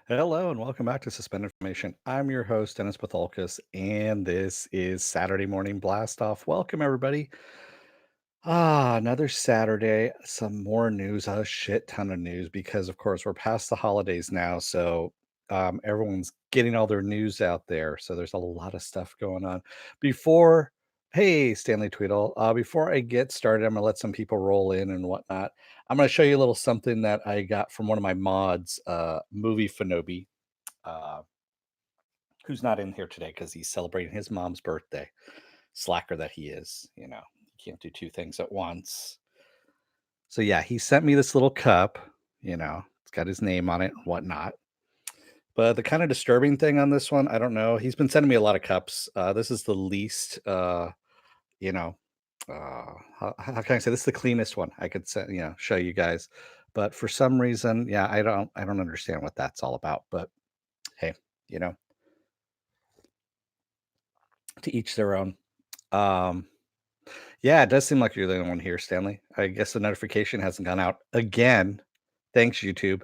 Hello and welcome back to Suspended Information. I'm your host, Dennis Bithoulkas, and this is Saturday Morning Blast Off. Welcome, everybody. Another Saturday, some more news, a shit ton of news because, of course, we're past the holidays now. So everyone's getting all their news out there. So there's a lot of stuff going on. Before, hey, Stanley Tweedle, before I get started, I'm going to let some people roll in and whatnot. I'm going to show you a little something that I got from one of my mods, Movie Fanobi, uh, who's not in here today because he's celebrating his mom's birthday. Slacker that he is, he can't do two things at once. So yeah, he sent me this little cup, it's got his name on it and whatnot. But the kind of disturbing thing on this one, I don't know. He's been sending me a lot of cups. This is the least, you know, how can I say this is the cleanest one I could say, show you guys. But for some reason, yeah, I don't understand what that's all about. But hey, you know, to each their own. Um, yeah, it does seem like you're the only one here, Stanley. I guess the notification hasn't gone out again. Thanks, YouTube,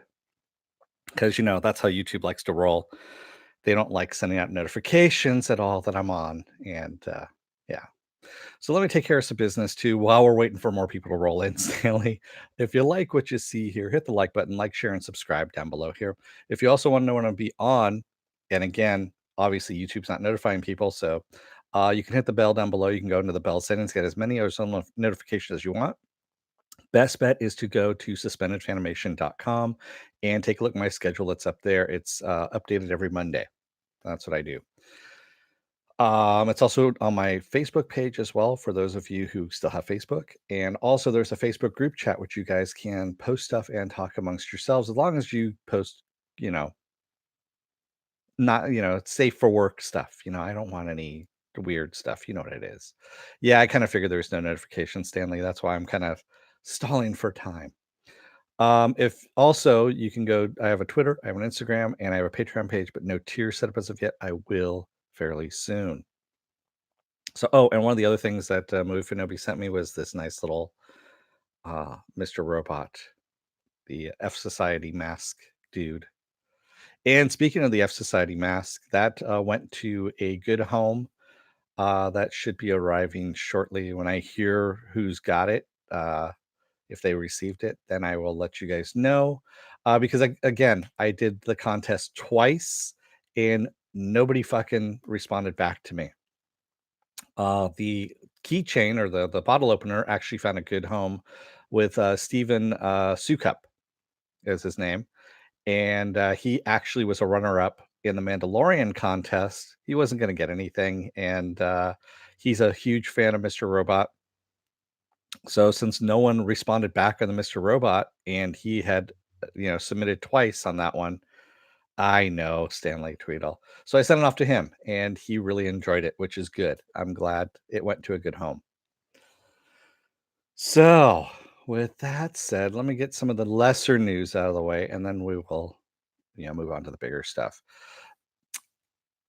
because that's how YouTube likes to roll. They don't like sending out notifications at all that I'm on, and yeah. So let me take care of some business too while we're waiting for more people to roll in, Stanley. If you like what you see here, hit the like button, like, share, and subscribe down below here. If you also want to know when I'll be on, and again, obviously YouTube's not notifying people, so you can hit the bell down below. You can go into the bell settings, get as many or some notifications as you want. Best bet is to go to suspendedfanimation.com and take a look at my schedule that's up there. It's updated every Monday. That's what I do. It's also on my Facebook page as well for those of you who still have Facebook. And also, there's a Facebook group chat which you guys can post stuff and talk amongst yourselves as long as you post, you know, not, it's safe for work stuff. I don't want any weird stuff. You know what it is. Yeah, I kind of figured there's no notification, Stanley. That's why I'm kind of stalling for time. If also you can go, I have a Twitter, I have an Instagram, and I have a Patreon page, but no tier set up as of yet. I will fairly soon. So, oh, and one of the other things that Movie Fanobi sent me was this nice little Mr. Robot, the F Society mask dude. And speaking of the F Society mask, that went to a good home. That should be arriving shortly. When I hear who's got it, if they received it, then I will let you guys know. Because again, I did the contest twice and nobody fucking responded back to me. The keychain or the bottle opener actually found a good home with Stephen Sukup is his name, and he actually was a runner-up in the Mandalorian contest. He wasn't going to get anything, and he's a huge fan of Mr. Robot. So since no one responded back on the Mr. Robot, and he had submitted twice on that one, I know Stanley Tweedle. So I sent it off to him, and he really enjoyed it, which is good. I'm glad it went to a good home. So, with that said, let me get some of the lesser news out of the way, and then we will, move on to the bigger stuff.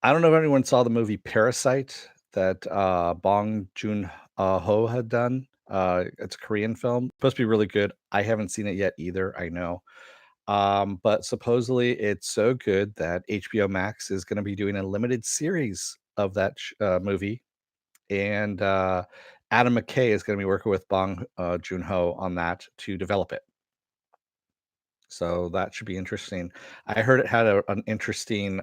I don't know if anyone saw the movie Parasite that Bong Joon-ho had done. It's a Korean film. Supposed to be really good. I haven't seen it yet either. I know. But supposedly it's so good that HBO Max is going to be doing a limited series of that movie, and Adam McKay is going to be working with Bong Joon-ho on that to develop it. So that should be interesting. I heard it had an interesting,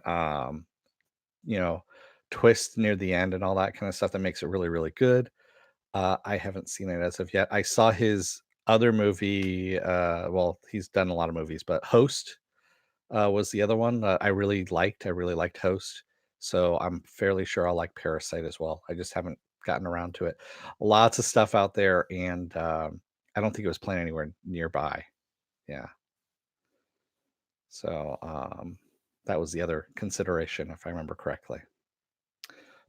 you know, twist near the end and all that kind of stuff that makes it really, really good. I haven't seen it as of yet. I saw his other movie. Well, he's done a lot of movies, but Host was the other one that I really liked. I really liked Host. So I'm fairly sure I'll like Parasite as well. I just haven't gotten around to it. Lots of stuff out there, and I don't think it was playing anywhere nearby. Yeah. So that was the other consideration, if I remember correctly.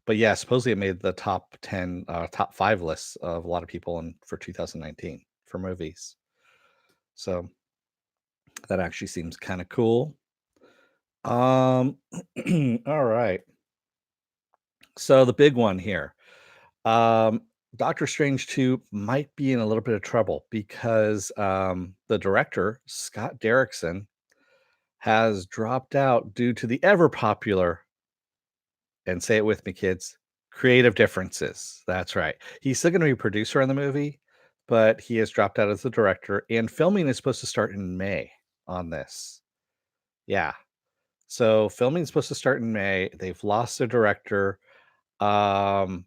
But yeah, supposedly it made the top 10, top 5 lists of a lot of people for 2019 for movies. So that actually seems kind of cool. All right. So the big one here. Doctor Strange 2 might be in a little bit of trouble because the director, Scott Derrickson, has dropped out due to the ever popular, and say it with me, kids, creative differences. That's right. He's still going to be a producer on the movie, but he has dropped out as the director, and filming is supposed to start in May on this. Yeah. So filming is supposed to start in May. They've lost their director. Um,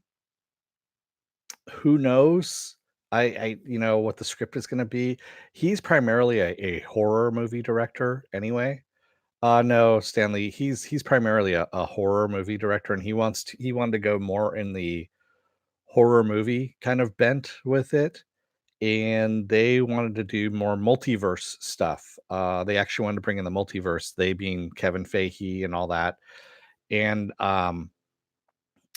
who knows? What the script is going to be. He's primarily a horror movie director anyway. No, Stanley. He's primarily a horror movie director, and he wanted to go more in the horror movie kind of bent with it, and they wanted to do more multiverse stuff. They actually wanted to bring in the multiverse, they being Kevin Feige and all that. And I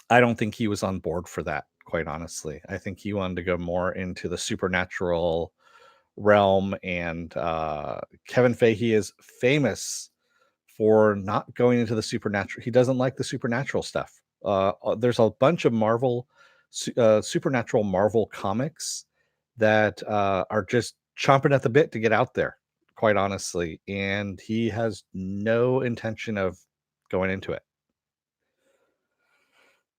don't think he was on board for that, quite honestly. I think he wanted to go more into the supernatural realm, and Kevin Feige is famous for not going into the supernatural. He doesn't like the supernatural stuff. There's a bunch of supernatural Marvel comics that are just chomping at the bit to get out there, quite honestly. And he has no intention of going into it.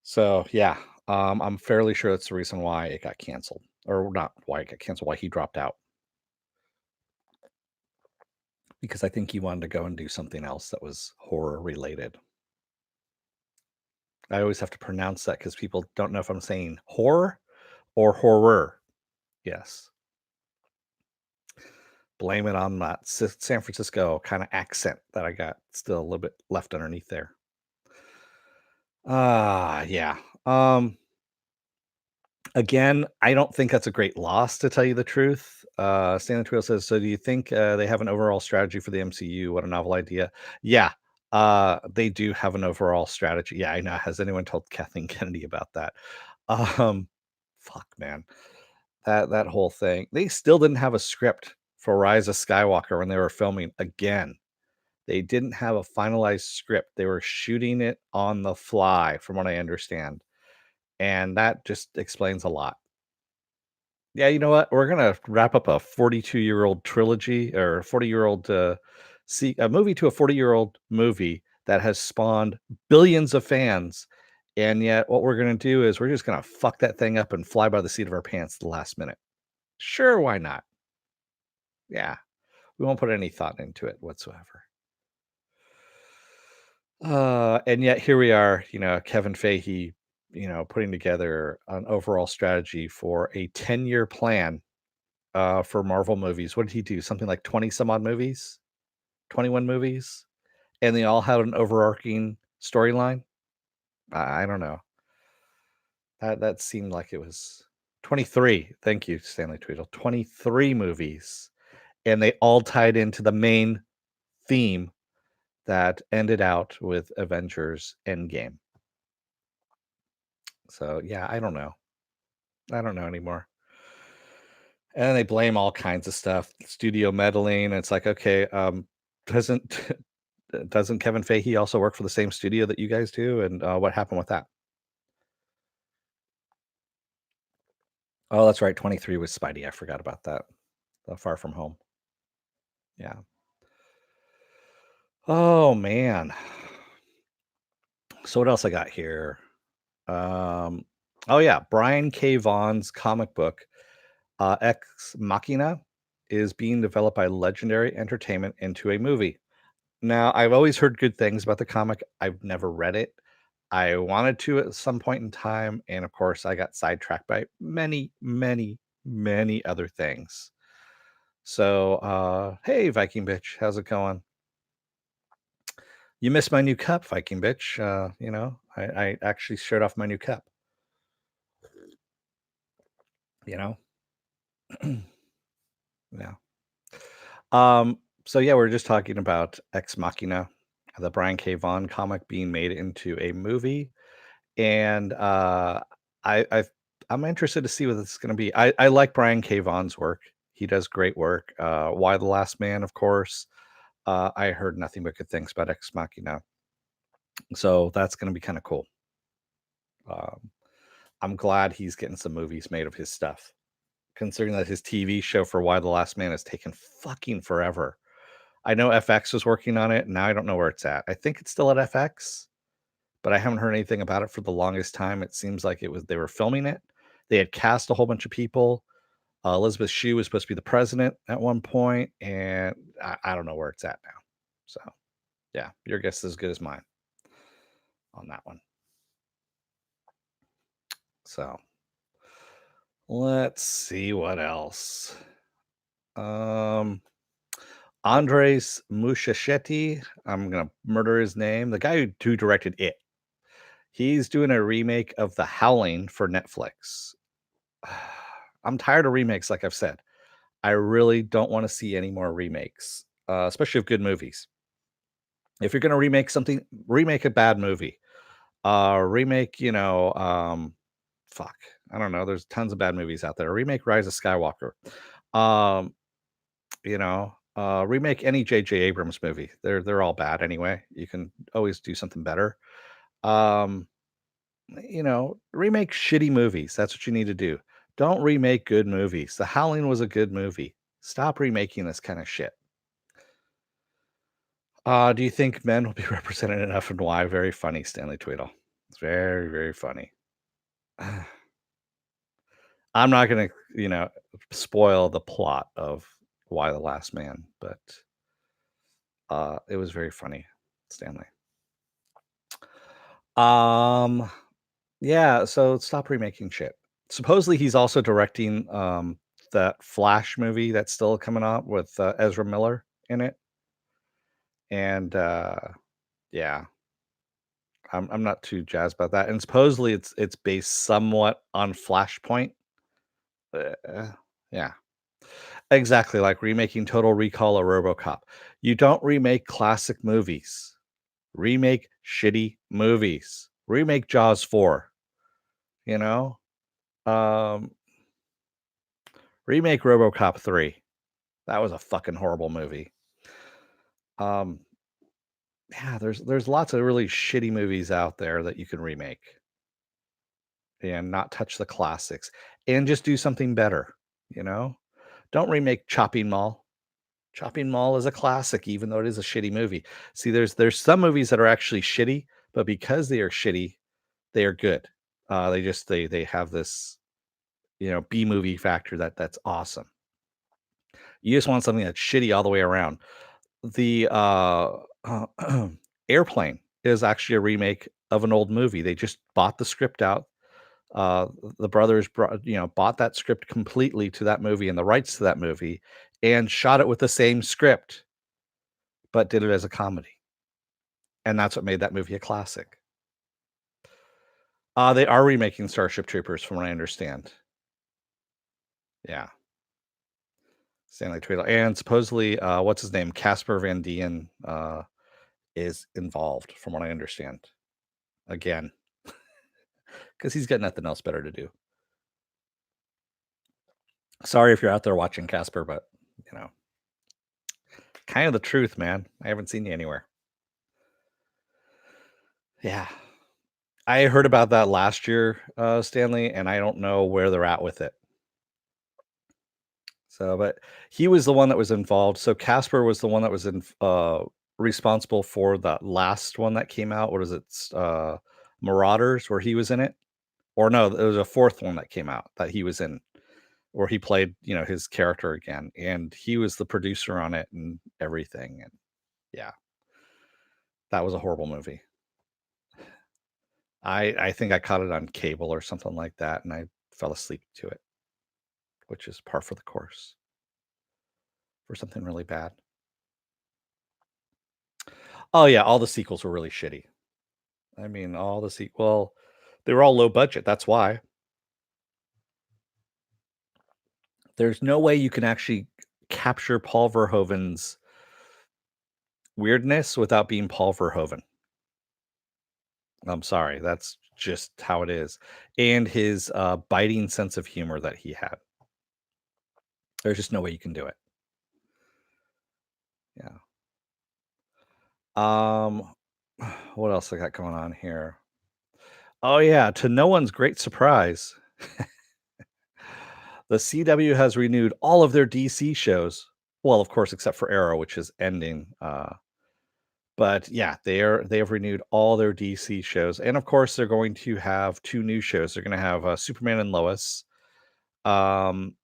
So yeah, I'm fairly sure that's the reason why it got canceled, or not why it got canceled, why he dropped out, because I think he wanted to go and do something else that was horror related. I always have to pronounce that because people don't know if I'm saying horror or horror. Yes. Blame it on that San Francisco kind of accent that I got still a little bit left underneath there. Yeah. Again, I don't think that's a great loss, to tell you the truth. Stanley Twill says, "So do you think they have an overall strategy for the MCU? What a novel idea." Yeah, they do have an overall strategy. Yeah, I know. Has anyone told Kathleen Kennedy about that? Um, fuck, man, that whole thing. They still didn't have a script for Rise of Skywalker when they were filming. Again, they didn't have a finalized script. They were shooting it on the fly, from what I understand, and that just explains a lot. Yeah, you know what? We're gonna wrap up a 42-year-old trilogy, or 40-year-old see a movie to a 40-year-old movie that has spawned billions of fans. And yet what we're gonna do is we're just gonna fuck that thing up and fly by the seat of our pants at the last minute. Sure, why not? Yeah. We won't put any thought into it whatsoever. And yet here we are, Kevin Feige, putting together an overall strategy for a 10-year plan for Marvel movies. What did he do? Something like 20 some odd movies? 21 movies? And they all had an overarching storyline? I don't know. That seemed like it was 23. Thank you, Stanley Tweedle. 23 movies. And they all tied into the main theme that ended out with Avengers Endgame. So yeah, I don't know. I don't know anymore. And they blame all kinds of stuff, studio meddling. It's like, okay, doesn't doesn't Kevin Feige also work for the same studio that you guys do? And what happened with that? Oh, that's right. 23 was Spidey. I forgot about that. Far From Home. Yeah. Oh man. So what else I got here? Um, oh yeah, Brian K. Vaughan's comic book, Ex Machina, is being developed by Legendary Entertainment into a movie. Now, I've always heard good things about the comic. I've never read it. I wanted to at some point in time, and of course, I got sidetracked by many, many, many other things. So, hey, Viking bitch, how's it going? You missed my new cup, Viking bitch. I actually showed off my new cup. You know, yeah. So yeah, we're just talking about Ex Machina, the Brian K. Vaughan comic being made into a movie, and I I've, I'm interested to see what this is going to be. I like Brian K. Vaughan's work. He does great work. Why the Last Man, of course. I heard nothing but good things about Ex Machina, so that's going to be kind of cool. Um, I'm glad he's getting some movies made of his stuff, considering that his TV show for Why the Last Man has taken fucking forever. I know FX was working on it, and now I don't know where it's at. I think it's still at FX, but I haven't heard anything about it for the longest time. It seems like it was they were filming it. They had cast a whole bunch of people. Elizabeth Shue was supposed to be the president at one point, and I don't know where it's at now. So, yeah, your guess is as good as mine on that one. So, let's see what else. Um, Andres Muschachetti. I'm gonna murder his name. The guy who directed it. He's doing a remake of The Howling for Netflix. I'm tired of remakes, like I've said. I really don't want to see any more remakes, especially of good movies. If you're gonna remake something, remake a bad movie. Remake, fuck, I don't know. There's tons of bad movies out there. Remake Rise of Skywalker. Um, remake any J.J. Abrams movie. They're all bad anyway. You can always do something better. Um, remake shitty movies. That's what you need to do. Don't remake good movies. The Howling was a good movie. Stop remaking this kind of shit. Do you think men will be represented enough and why? Very funny, Stanley Tweedle. It's very, very funny. I'm not gonna, spoil the plot of Why the Last Man, but it was very funny, Stanley. Um, yeah, so stop remaking shit. Supposedly he's also directing that Flash movie that's still coming out with Ezra Miller in it. And yeah, I'm not too jazzed about that. And supposedly it's based somewhat on Flashpoint. Uh, yeah. Exactly, like remaking Total Recall or RoboCop. You don't remake classic movies. Remake shitty movies. Remake Jaws 4, you know? Um, remake RoboCop 3. That was a fucking horrible movie. Um, yeah, there's lots of really shitty movies out there that you can remake and not touch the classics and just do something better, you know? Don't remake Chopping Mall. Chopping Mall is a classic, even though it is a shitty movie. See, there's some movies that are actually shitty, but because they are shitty, they are good. They have this B movie factor that's awesome. You just want something that's shitty all the way around. The Airplane is actually a remake of an old movie. They just bought the script out. Uh, the brothers bought that script completely to that movie and the rights to that movie, and shot it with the same script but did it as a comedy, and that's what made that movie a classic. They are remaking Starship Troopers from what I understand. Yeah, Stanley Tweedle, and supposedly, what's his name? Casper Van Dien, is involved from what I understand. Again, because 'cause he's got nothing else better to do. Sorry if you're out there watching Casper, but, you know, kind of the truth, man. I haven't seen you anywhere. Yeah. I heard about that last year, Stanley, and I don't know where they're at with it. So, but he was the one that was involved. So Casper was the one that was responsible for that last one that came out. What is it? Marauders, where he was in it. Or no, there was a fourth one that came out that he was in, where he played, his character again, and he was the producer on it and everything. And yeah, that was a horrible movie. I think I caught it on cable or something like that, and I fell asleep to it, which is par for the course for something really bad. Oh yeah, all the sequels were really shitty. I mean, all the sequel they were all low budget, that's why. There's no way you can actually capture Paul Verhoeven's weirdness without being Paul Verhoeven. I'm sorry, that's just how it is. And his, biting sense of humor that he had. There's just no way you can do it. Yeah. Um, what else I got going on here? Oh, yeah, to no one's great surprise, the CW has renewed all of their DC shows. Well, of course, except for Arrow, which is ending. But yeah, they have renewed all their DC shows, and of course, they're going to have two new shows. They're going to have Superman and Lois, um,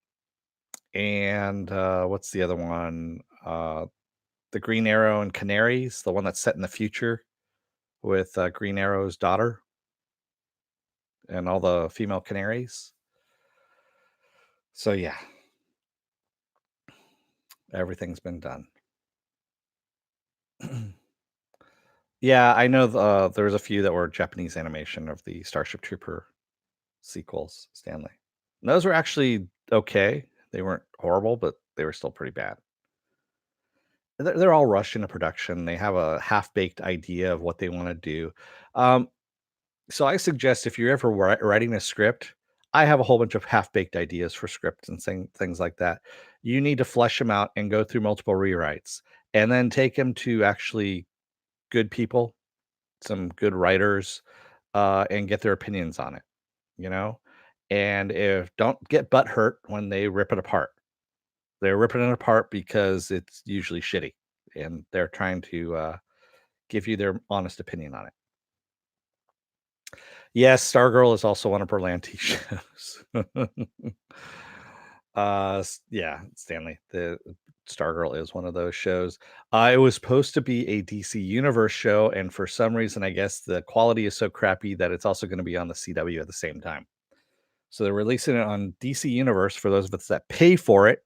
and what's the other one? The Green Arrow and Canaries, the one that's set in the future with Green Arrow's daughter and all the female canaries. So yeah, everything's been done. Yeah, I know there's a few that were Japanese animation of the Starship Trooper sequels, Stanley. And those were actually okay. They weren't horrible, but they were still pretty bad. They're all rushed into production. They have a half-baked idea of what they want to do. Um, so I suggest if you're ever writing a script, I have a whole bunch of half-baked ideas for scripts and things like that. You need to flesh them out and go through multiple rewrites, and then take them to actually good people, some good writers, and get their opinions on it. You know, and if don't get butt hurt when they rip it apart. They're ripping it apart because it's usually shitty, and they're trying to give you their honest opinion on it. Yes, Stargirl is also one of Berlanti shows. Yeah, Stanley, the Stargirl is one of those shows. It was supposed to be a DC Universe show, and for some reason, I guess the quality is so crappy that it's also going to be on the CW at the same time. So they're releasing it on DC Universe for those of us that pay for it,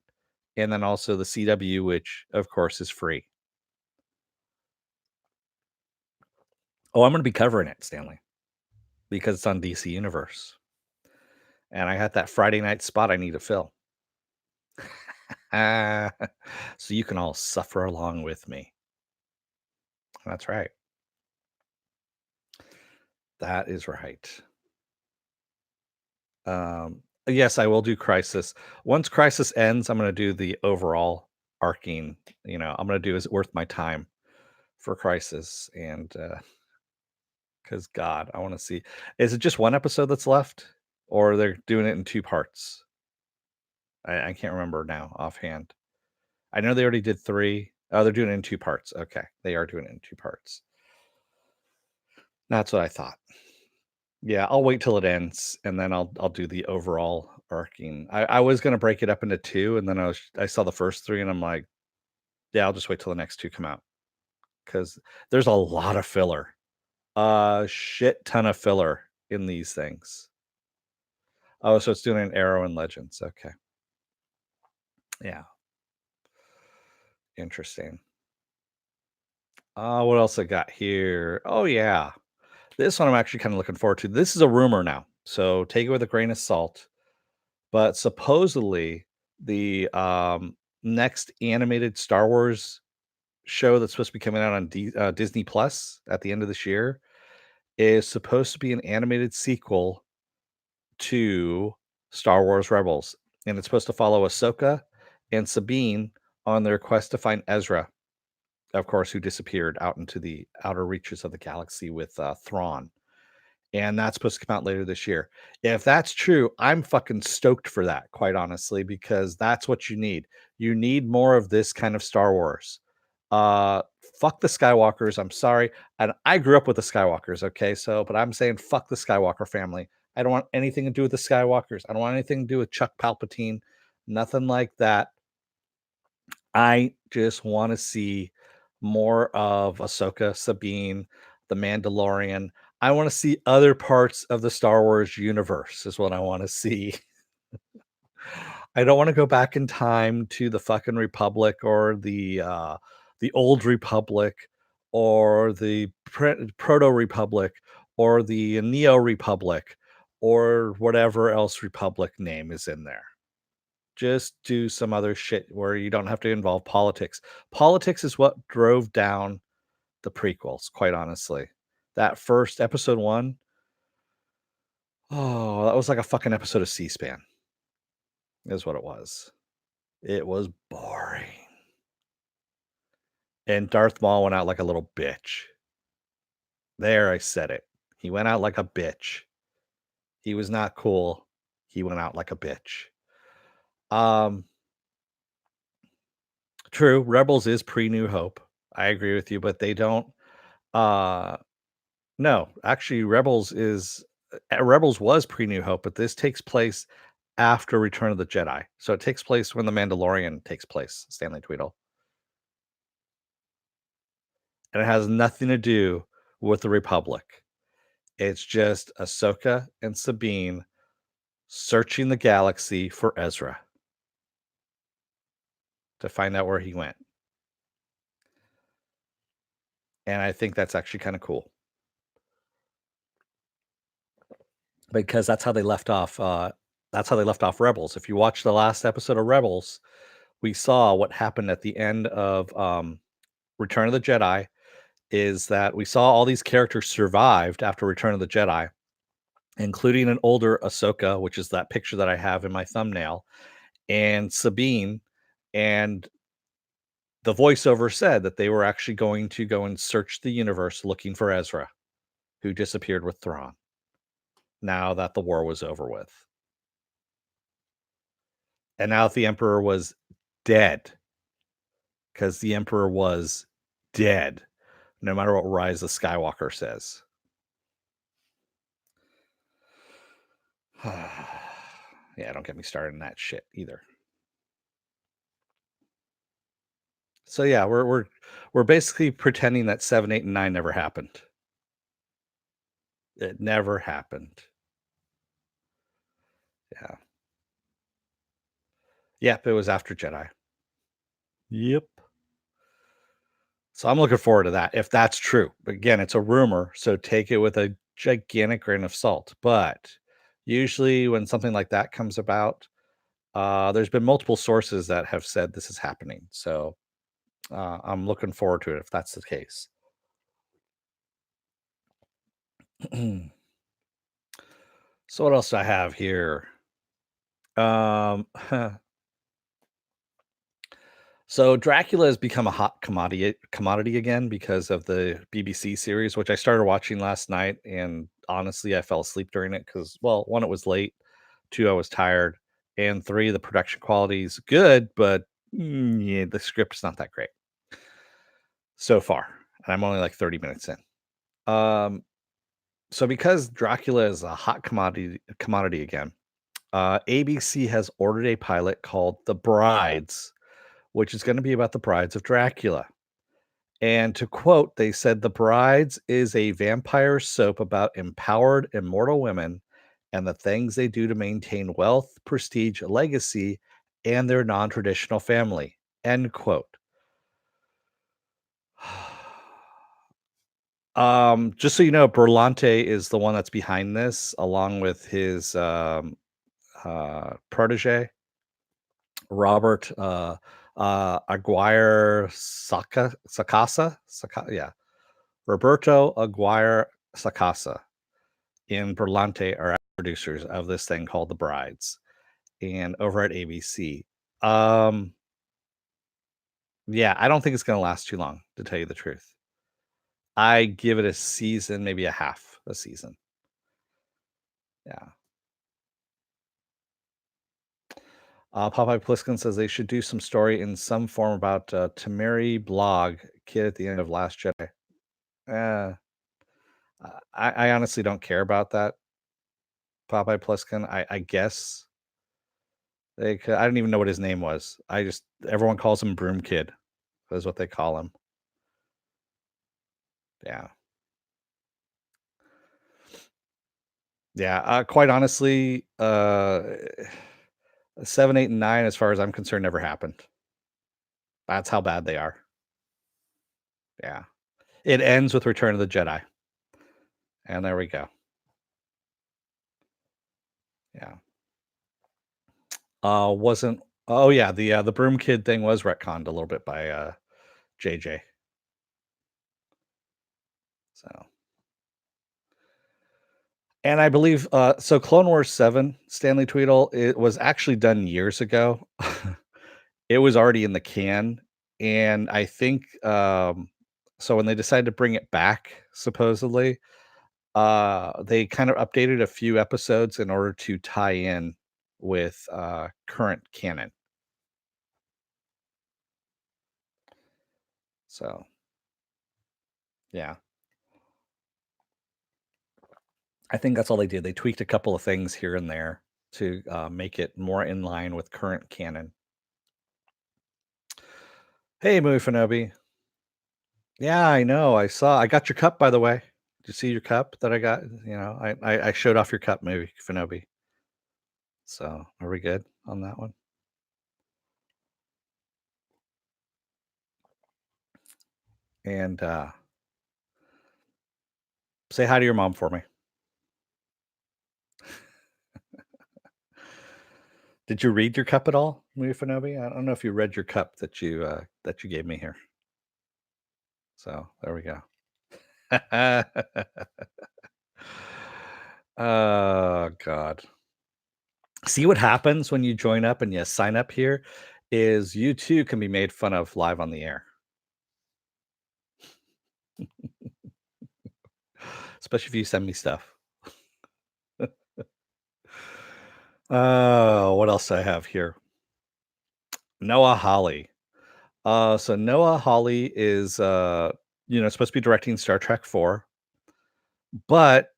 and then also the CW, which of course is free. Oh, I'm going to be covering it, Stanley, because it's on DC Universe, and I got that Friday night spot I need to fill. Ah, so you can all suffer along with me. That's right. That is right. Yes, I will do Crisis. Once Crisis ends, I'm going to do the overall arcing. I'm going to do Is It Worth My Time for Crisis, and because God, I want to see. Is it just one episode that's left, or they're doing it in two parts? I can't remember now offhand. I know they already did three. Oh, they're doing it in two parts. Okay, they are doing it in two parts. That's what I thought. Yeah, I'll wait till it ends, and then I'll do the overall arcing. I was gonna break it up into two, and then I saw the first three, and I'm like, yeah, I'll just wait till the next two come out because there's a lot of filler, a shit ton of filler in these things. Oh, so it's doing an Arrow and Legends. Okay. Yeah. Interesting. What else I got here? Oh yeah. This one I'm actually kind of looking forward to. This is a rumor now. So take it with a grain of salt. But supposedly the next animated Star Wars show that's supposed to be coming out on Disney Plus at the end of this year is supposed to be an animated sequel to Star Wars Rebels. And it's supposed to follow Ahsoka and Sabine on their quest to find Ezra, of course, who disappeared out into the outer reaches of the galaxy with Thrawn. And that's supposed to come out later this year. If that's true, I'm fucking stoked for that, quite honestly, because that's what you need. You need more of this kind of Star Wars. Uh, Fuck the Skywalkers. I'm sorry. And I grew up with the Skywalkers, okay? So, but I'm saying fuck the Skywalker family. I don't want anything to do with the Skywalkers. I don't want anything to do with Chuck Palpatine. Nothing like that. I just want to see more of Ahsoka, Sabine, the Mandalorian. I want to see other parts of the Star Wars universe, is what I want to see. I don't want to go back in time to the fucking Republic or the old Republic or the proto Republic or the Neo Republic or whatever else Republic name is in there. Just do some other shit where you don't have to involve politics. Politics is what drove down the prequels, quite honestly. That first episode 1, oh, that was like a fucking episode of C-SPAN, is what it was. It was boring. And Darth Maul went out like a little bitch. There, I said it. He went out like a bitch. He was not cool. He went out like a bitch. Um, True, Rebels is pre-New Hope. I agree with you, but they don't, uh no, actually, Rebels was pre-New Hope, but this takes place after Return of the Jedi. So it takes place when The Mandalorian takes place, Stanley Tweedle. And it has nothing to do with the Republic. It's just Ahsoka and Sabine searching the galaxy for Ezra to find out where he went. And I think that's actually kind of cool because that's how they left off Rebels. If you watch the last episode of Rebels, we saw what happened at the end of Return of the Jedi is that we saw all these characters survived after Return of the Jedi, including an older Ahsoka, which is that picture that I have in my thumbnail, and Sabine. And the voiceover said that they were actually going to go and search the universe looking for Ezra, who disappeared with Thrawn now that the war was over with. And now that the Emperor was dead, because the Emperor was dead, no matter what Rise of Skywalker says. Yeah, don't get me started on that shit either. So yeah, we're basically pretending that 7, 8, and 9 never happened. It never happened. Yeah. Yep, it was after Jedi. Yep. So I'm looking forward to that if that's true. But again, it's a rumor, so take it with a gigantic grain of salt. But usually when something like that comes about, there's been multiple sources that have said this is happening. So I'm looking forward to it if that's the case. So what else do I have here? Um, so Dracula has become a hot commodity again because of the BBC series, which I started watching last night, and honestly, I fell asleep during it because, well, one, it was late, two, I was tired, and three, the production quality is good, but yeah, the script's not that great so far, and I'm only like 30 minutes in. Um, so because Dracula is a hot commodity again, ABC has ordered a pilot called The Brides, which is going to be about the brides of Dracula. And to quote, they said, "The Brides is a vampire soap about empowered immortal women and the things they do to maintain wealth, prestige, legacy, and their non traditional family." End quote. Just so you know, Berlante is the one that's behind this, along with his protege, Robert Aguirre yeah, Roberto Aguirre Sacasa and Berlante are producers of this thing called The Brides, and over at ABC. Um, yeah, I don't think it's gonna last too long, to tell you the truth. I give it a season, maybe a half a season. Yeah. Popeye Pliskin says they should do some story in some form about Tamari Blog, kid at the end of Last Jedi. Uh, I honestly don't care about that, Popeye Pliskin. I guess I don't even know what his name was. Everyone calls him Broom Kid. That's what they call him. Yeah. Yeah, quite honestly, 7, 8, and 9, as far as I'm concerned, never happened. That's how bad they are. Yeah. It ends with Return of the Jedi, and there we go. Yeah. Wasn't Oh, yeah, the Broom Kid thing was retconned a little bit by, JJ, so and I believe, so Clone Wars 7, Stanley Tweedle, it was actually done years ago. It was already in the can, and I think, so when they decided to bring it back, supposedly, they kind of updated a few episodes in order to tie in with, current canon. So, yeah. I think that's all they did. They tweaked a couple of things here and there to, make it more in line with current canon. Hey, Movie Fanobi. Yeah, I know. I got your cup, by the way. Did you see your cup that I got? I showed off your cup, Movie Fanobi. So, are we good on that one? And, say hi to your mom for me. Did you read your cup at all, Movie Fanobi? I don't know if you read your cup that you gave me here. So, there we go. Oh, God. See what happens when you join up and you sign up here is you too can be made fun of live on the air, especially if you send me stuff. Oh, what else do I have here? Noah Hawley. So Noah Hawley is supposed to be directing Star Trek 4, but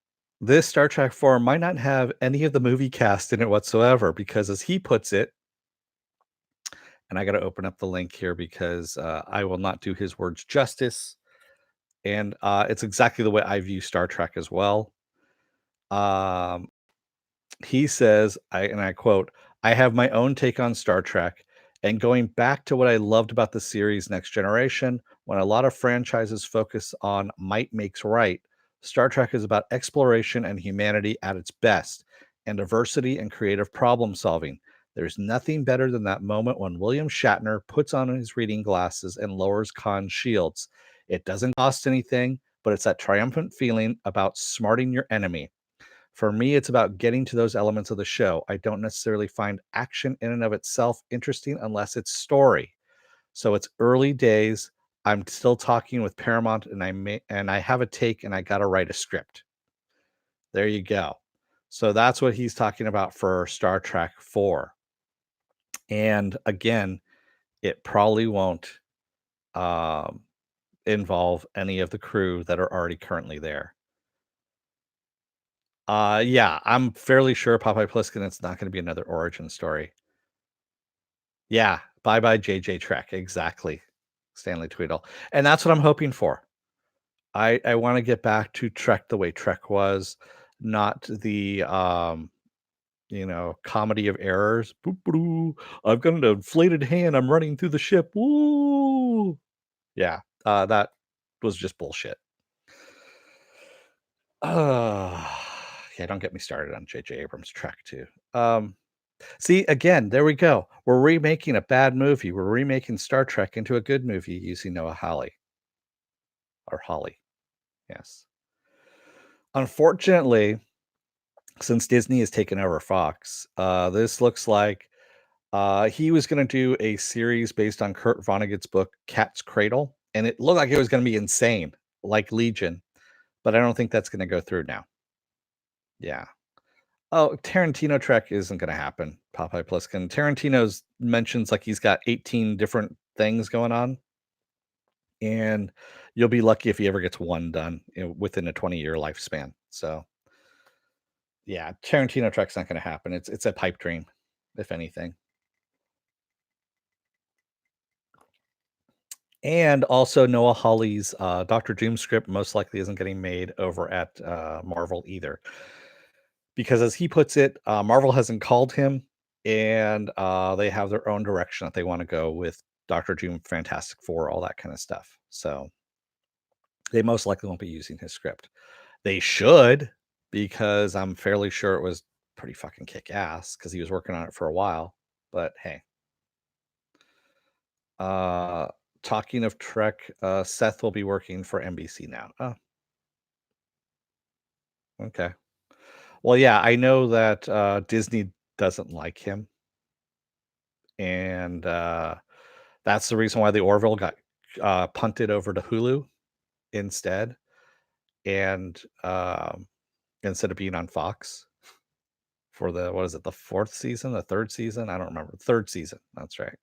this Star Trek 4 might not have any of the movie cast in it whatsoever because as he puts it, and I got to open up the link here because I will not do his words justice. And it's exactly the way I view Star Trek as well. Um, he says, I quote, I have my own take on Star Trek, and going back to what I loved about the series Next Generation, when a lot of franchises focus on might makes right, Star Trek is about exploration and humanity at its best, and diversity and creative problem solving. There's nothing better than that moment when William Shatner puts on his reading glasses and lowers Khan's shields. It doesn't cost anything, but it's that triumphant feeling about smarting your enemy. For me, it's about getting to those elements of the show. I don't necessarily find action in and of itself interesting unless it's story. So it's early days. I'm still talking with Paramount and I have a take and I got to write a script. There you go. So that's what he's talking about for Star Trek 4. And again, it probably won't um, involve any of the crew that are already currently there. Yeah, I'm fairly sure Popeye Pliskin, it's not going to be another origin story. Yeah, bye bye JJ Trek, exactly. Stanley Tweedle. And that's what I'm hoping for. I want to get back to Trek the way Trek was, not the comedy of errors. Boop, boop, I've got an inflated hand. I'm running through the ship. Woo! Yeah, that was just bullshit. Uh, yeah, don't get me started on J.J. Abrams' Trek too. See, again, there we go. We're remaking a bad movie. We're remaking Star Trek into a good movie using Noah Hawley or Holly. Yes. Unfortunately, since Disney has taken over Fox, this looks like he was going to do a series based on Kurt Vonnegut's book Cat's Cradle, and it looked like it was going to be insane, like Legion. But I don't think that's going to go through now. Yeah. Oh, Tarantino Trek isn't going to happen. Popeye Pliskin. Tarantino's mentions like he's got 18 different things going on, and you'll be lucky if he ever gets one done within a 20-year lifespan. So, yeah, Tarantino Trek's not going to happen. It's a pipe dream, if anything. And also, Noah Hawley's Doctor Doom script most likely isn't getting made over at Marvel either, because as he puts it, Marvel hasn't called him, and they have their own direction that they want to go with Doctor Doom, Fantastic Four, all that kind of stuff. So they most likely won't be using his script. They should, because I'm fairly sure it was pretty fucking kick ass because he was working on it for a while. But hey, uh, talking of Trek, Seth will be working for NBC now. Oh, okay. Well, yeah, I know that Disney doesn't like him, and that's the reason why the Orville got punted over to Hulu instead, and instead of being on Fox for the what is it, the fourth season, the third season? I don't remember. Third season. That's right.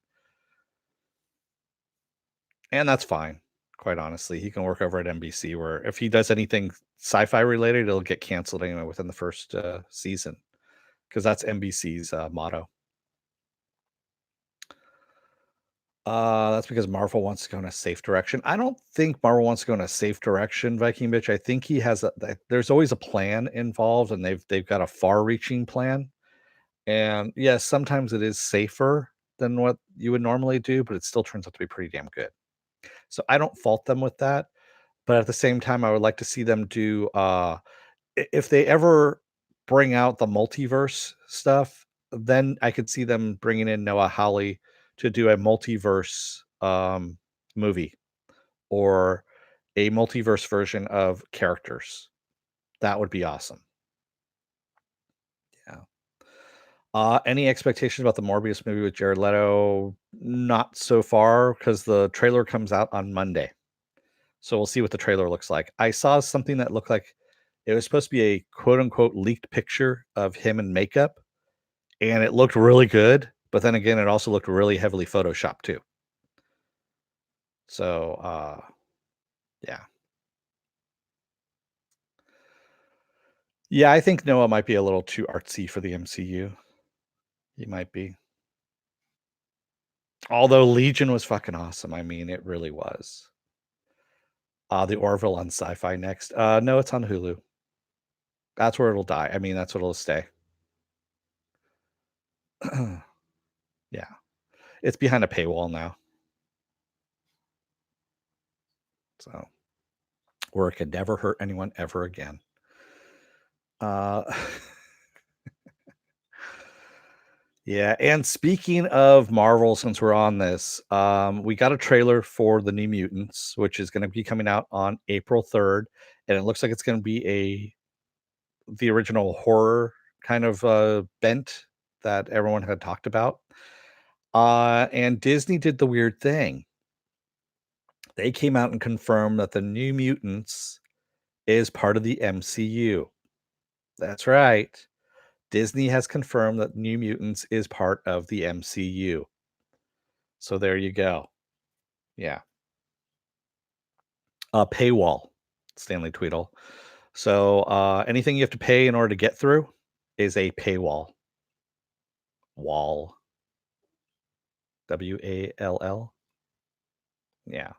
And that's fine. quite honestly. He can work over at NBC where if he does anything sci-fi related, it'll get canceled anyway within the first, season because that's NBC's, motto. That's because Marvel wants to go in a safe direction. I don't think Marvel wants to go in a safe direction, Viking Bitch. I think he has there's always a plan involved, and they've got a far-reaching plan. And yes, sometimes it is safer than what you would normally do, but it still turns out to be pretty damn good. So I don't fault them with that. But at the same time, I would like to see them do if they ever bring out the multiverse stuff, then I could see them bringing in Noah Hawley to do a multiverse movie or a multiverse version of characters. That would be awesome. Yeah. Any expectations about the Morbius movie with Jared Leto? Not so far because the trailer comes out on Monday. So we'll see what the trailer looks like. I saw something that looked like it was supposed to be a quote unquote leaked picture of him in makeup, and it looked really good. But then again, it also looked really heavily photoshopped too. So yeah. Yeah, I think Noah might be a little too artsy for the MCU. He might be. Although Legion was fucking awesome. I mean, it really was. The Orville on Sci-Fi next. No, it's on Hulu. That's where it'll die. I mean, that's what it'll stay. Yeah. It's behind a paywall now. So where it could never hurt anyone ever again. Uh yeah, and speaking of Marvel, since we're on this, we got a trailer for the New Mutants, which is going to be coming out on April 3rd, and it looks like it's going to be the original horror kind of bent that everyone had talked about. And Disney did the weird thing. They came out and confirmed that the New Mutants is part of the MCU. That's right. Disney has confirmed that New Mutants is part of the MCU. So there you go. Yeah. Paywall, Stanley Tweedle. So anything you have to pay in order to get through is a paywall. Wall. WALL. Yeah.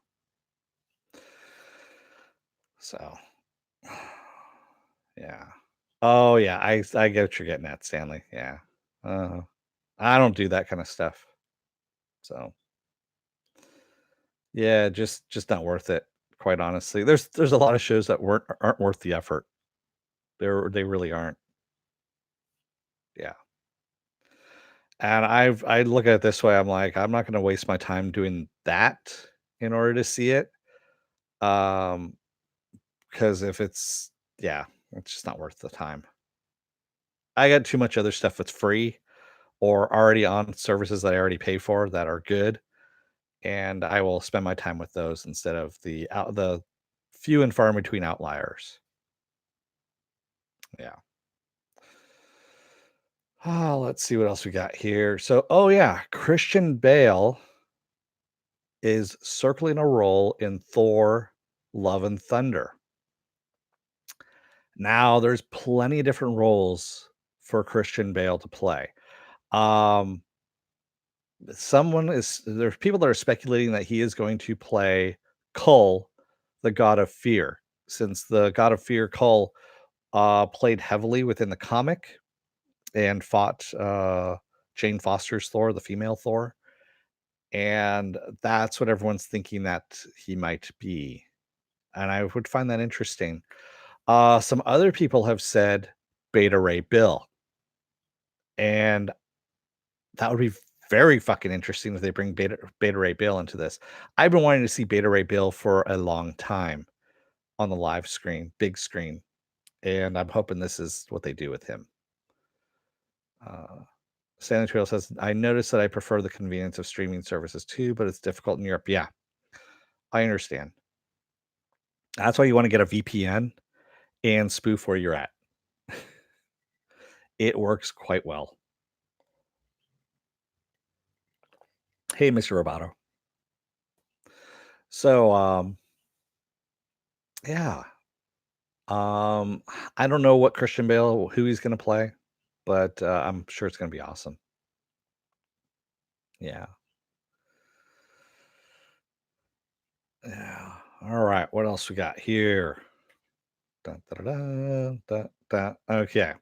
So yeah. Oh yeah, I get what you're getting at, Stanley. Yeah. Uh, I don't do that kind of stuff. So yeah, just not worth it, quite honestly. There's a lot of shows that aren't worth the effort. They really aren't. Yeah. And I look at it this way, I'm like, I'm not gonna waste my time doing that in order to see it. Um, because if it's yeah, it's just not worth the time. I got too much other stuff that's free or already on services that I already pay for that are good, and I will spend my time with those instead of the few and far in between outliers. Yeah. Let's see what else we got here. So, oh yeah, Christian Bale is circling a role in Thor: Love and Thunder. Now, there's plenty of different roles for Christian Bale to play. Um, there's people that are speculating that he is going to play Kull, the God of Fear, since the God of Fear Kull played heavily within the comic and fought Jane Foster's Thor, the female Thor, and that's what everyone's thinking that he might be. And I would find that interesting. Some other people have said Beta Ray Bill, and that would be very fucking interesting if they bring Beta Ray Bill into this. I've been wanting to see Beta Ray Bill for a long time on the live screen, big screen, and I'm hoping this is what they do with him. Uh, Stanley Trail says, I noticed that I prefer the convenience of streaming services too, but it's difficult in Europe. Yeah, I understand. That's why you want to get a VPN and spoof where you're at. It works quite well. Hey, Mr. Roboto. So, Yeah. Um, I don't know what Christian Bale who he's gonna play, but, I'm sure it's gonna be awesome. Yeah. Yeah. Alright, what else we got here? Dun, da, da, da, da, da. Okay.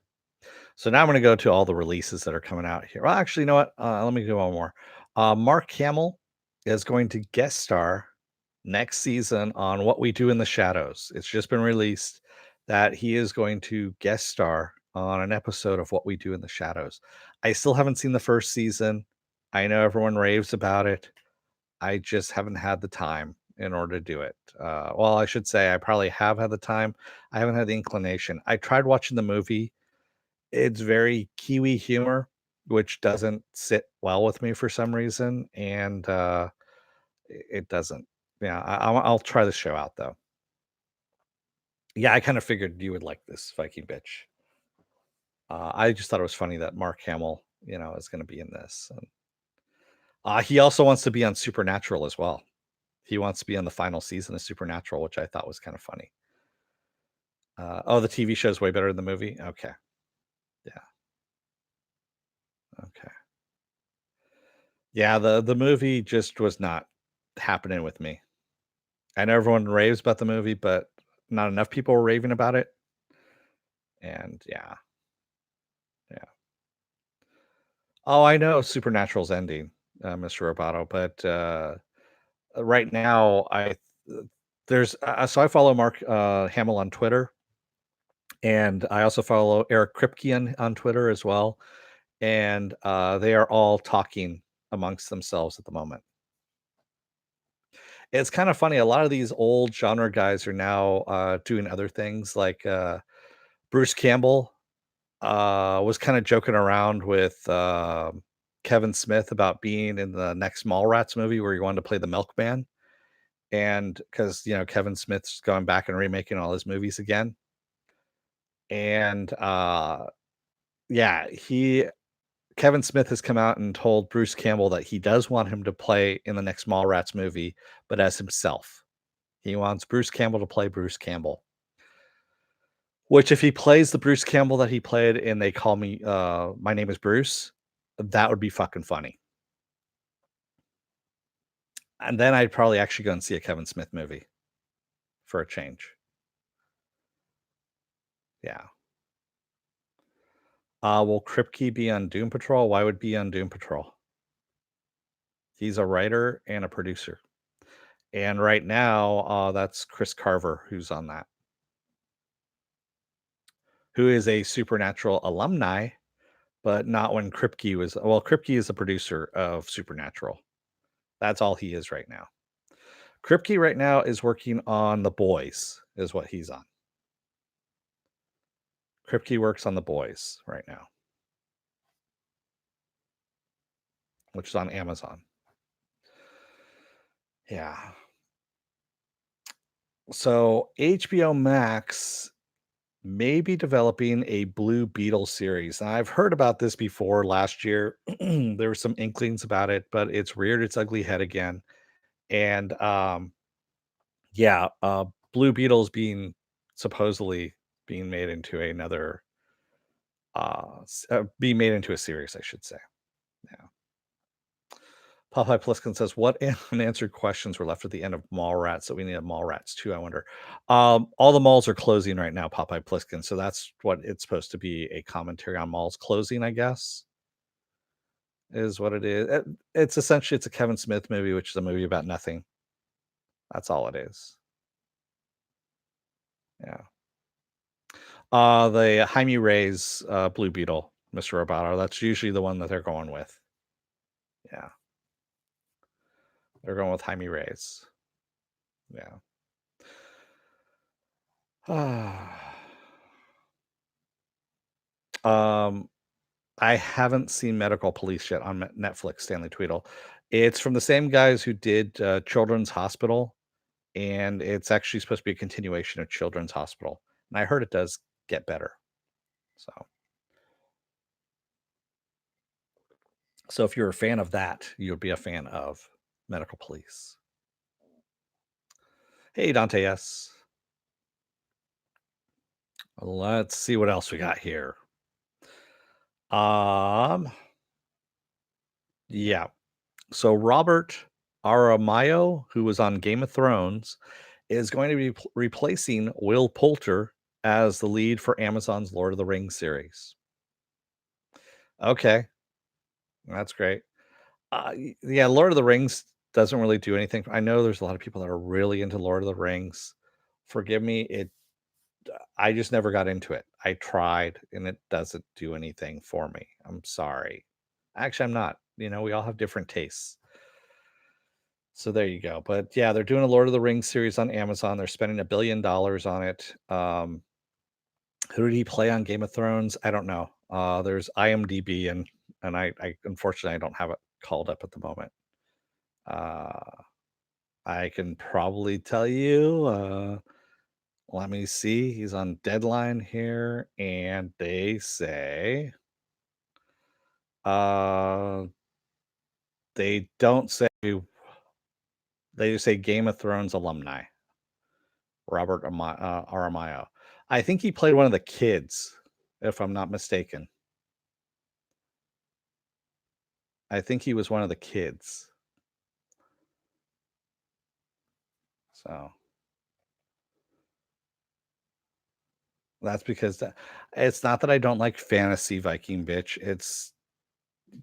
So now I'm gonna go to all the releases that are coming out here. Well, actually, you know what? Let me do one more. Mark Hamill is going to guest star next season on What We Do in the Shadows. It's just been released that he is going to guest star on an episode of What We Do in the Shadows. I still haven't seen the first season. I know everyone raves about it. I just haven't had the time in order to do it. Well, I should say I probably have had the time. I haven't had the inclination. I tried watching the movie. It's very Kiwi humor, which doesn't sit well with me for some reason, and it doesn't. Yeah, I'll try the show out though. Yeah, I kind of figured you would like this Viking bitch. I just thought it was funny that Mark Hamill, is going to be in this. And, he also wants to be on Supernatural as well. He wants to be on the final season of Supernatural, which I thought was kind of funny. Oh, the TV show is way better than the movie. Okay, yeah, okay, yeah. The movie just was not happening with me. I know everyone raves about the movie, but not enough people were raving about it. And yeah, yeah. Oh, I know Supernatural's ending, Mr. Roboto, but right now there's so I follow Mark Hamill on Twitter, and I also follow Eric Kripke on Twitter as well, and they are all talking amongst themselves at the moment. It's kind of funny. A lot of these old genre guys are now doing other things, like Bruce Campbell was kind of joking around with Kevin Smith about being in the next Mallrats movie where he wanted to play the milkman. And because, Kevin Smith's going back and remaking all his movies again. And yeah, Kevin Smith has come out and told Bruce Campbell that he does want him to play in the next Mallrats movie, but as himself. He wants Bruce Campbell to play Bruce Campbell. Which if he plays the Bruce Campbell that he played in They Call Me My Name is Bruce, that would be fucking funny. And then I'd probably actually go and see a Kevin Smith movie for a change. Yeah. Will Kripke be on Doom Patrol? Why would be on Doom Patrol? He's a writer and a producer. And right now, that's Chris Carver who's on that, who is a Supernatural alumni, but not when Kripke was. Well, Kripke is a producer of Supernatural. That's all he is right now. Kripke right now is working on The Boys, is what he's on. Kripke works on The Boys right now, which is on Amazon. Yeah. So HBO Max may be developing a Blue Beetle series. Now, I've heard about this before last year. There were some inklings about it, but it's reared its ugly head again. And yeah, Blue Beetle's being supposedly being made into another being made into a series, I should say. Yeah. Popeye Pliskin says, "What unanswered questions were left at the end of Mallrats that we need a Mallrats too?" I wonder. All the malls are closing right now, Popeye Pliskin. So that's what it's supposed to be, a commentary on malls closing, I guess, is what it is. It's essentially it's a Kevin Smith movie, which is a movie about nothing. That's all it is. Yeah. The Jaime Reyes Blue Beetle, Mr. Roboto. That's usually the one that they're going with. Yeah, they're going with Jaime Reyes. Yeah. um, I haven't seen Medical Police yet on Netflix, Stanley Tweedle. It's from the same guys who did Children's Hospital, and it's actually supposed to be a continuation of Children's Hospital. And I heard it does get better. So, so if you're a fan of that, you'll be a fan of Medical Police. Hey, Dante, yes. Let's see what else we got here. Um, yeah. So Robert Aramayo, who was on Game of Thrones, is going to be replacing Will Poulter as the lead for Amazon's Lord of the Rings series. Okay, that's great. Yeah, Lord of the Rings doesn't really do anything. I know there's a lot of people that are really into Lord of the Rings. Forgive me, I just never got into it. I tried and it doesn't do anything for me. I'm sorry. Actually, I'm not. We all have different tastes. So there you go. But yeah, they're doing a Lord of the Rings series on Amazon. They're spending $1 billion on it. Who did he play on Game of Thrones? I don't know. There's IMDb and I unfortunately I don't have it called up at the moment. Uh, I can probably tell you. Let me see. He's on Deadline here, and uh, they don't say. They just say Game of Thrones alumni, Robert Aramayo. I think he played one of the kids, if I'm not mistaken. I think he was one of the kids. So that's because it's not that I don't like fantasy Viking bitch. It's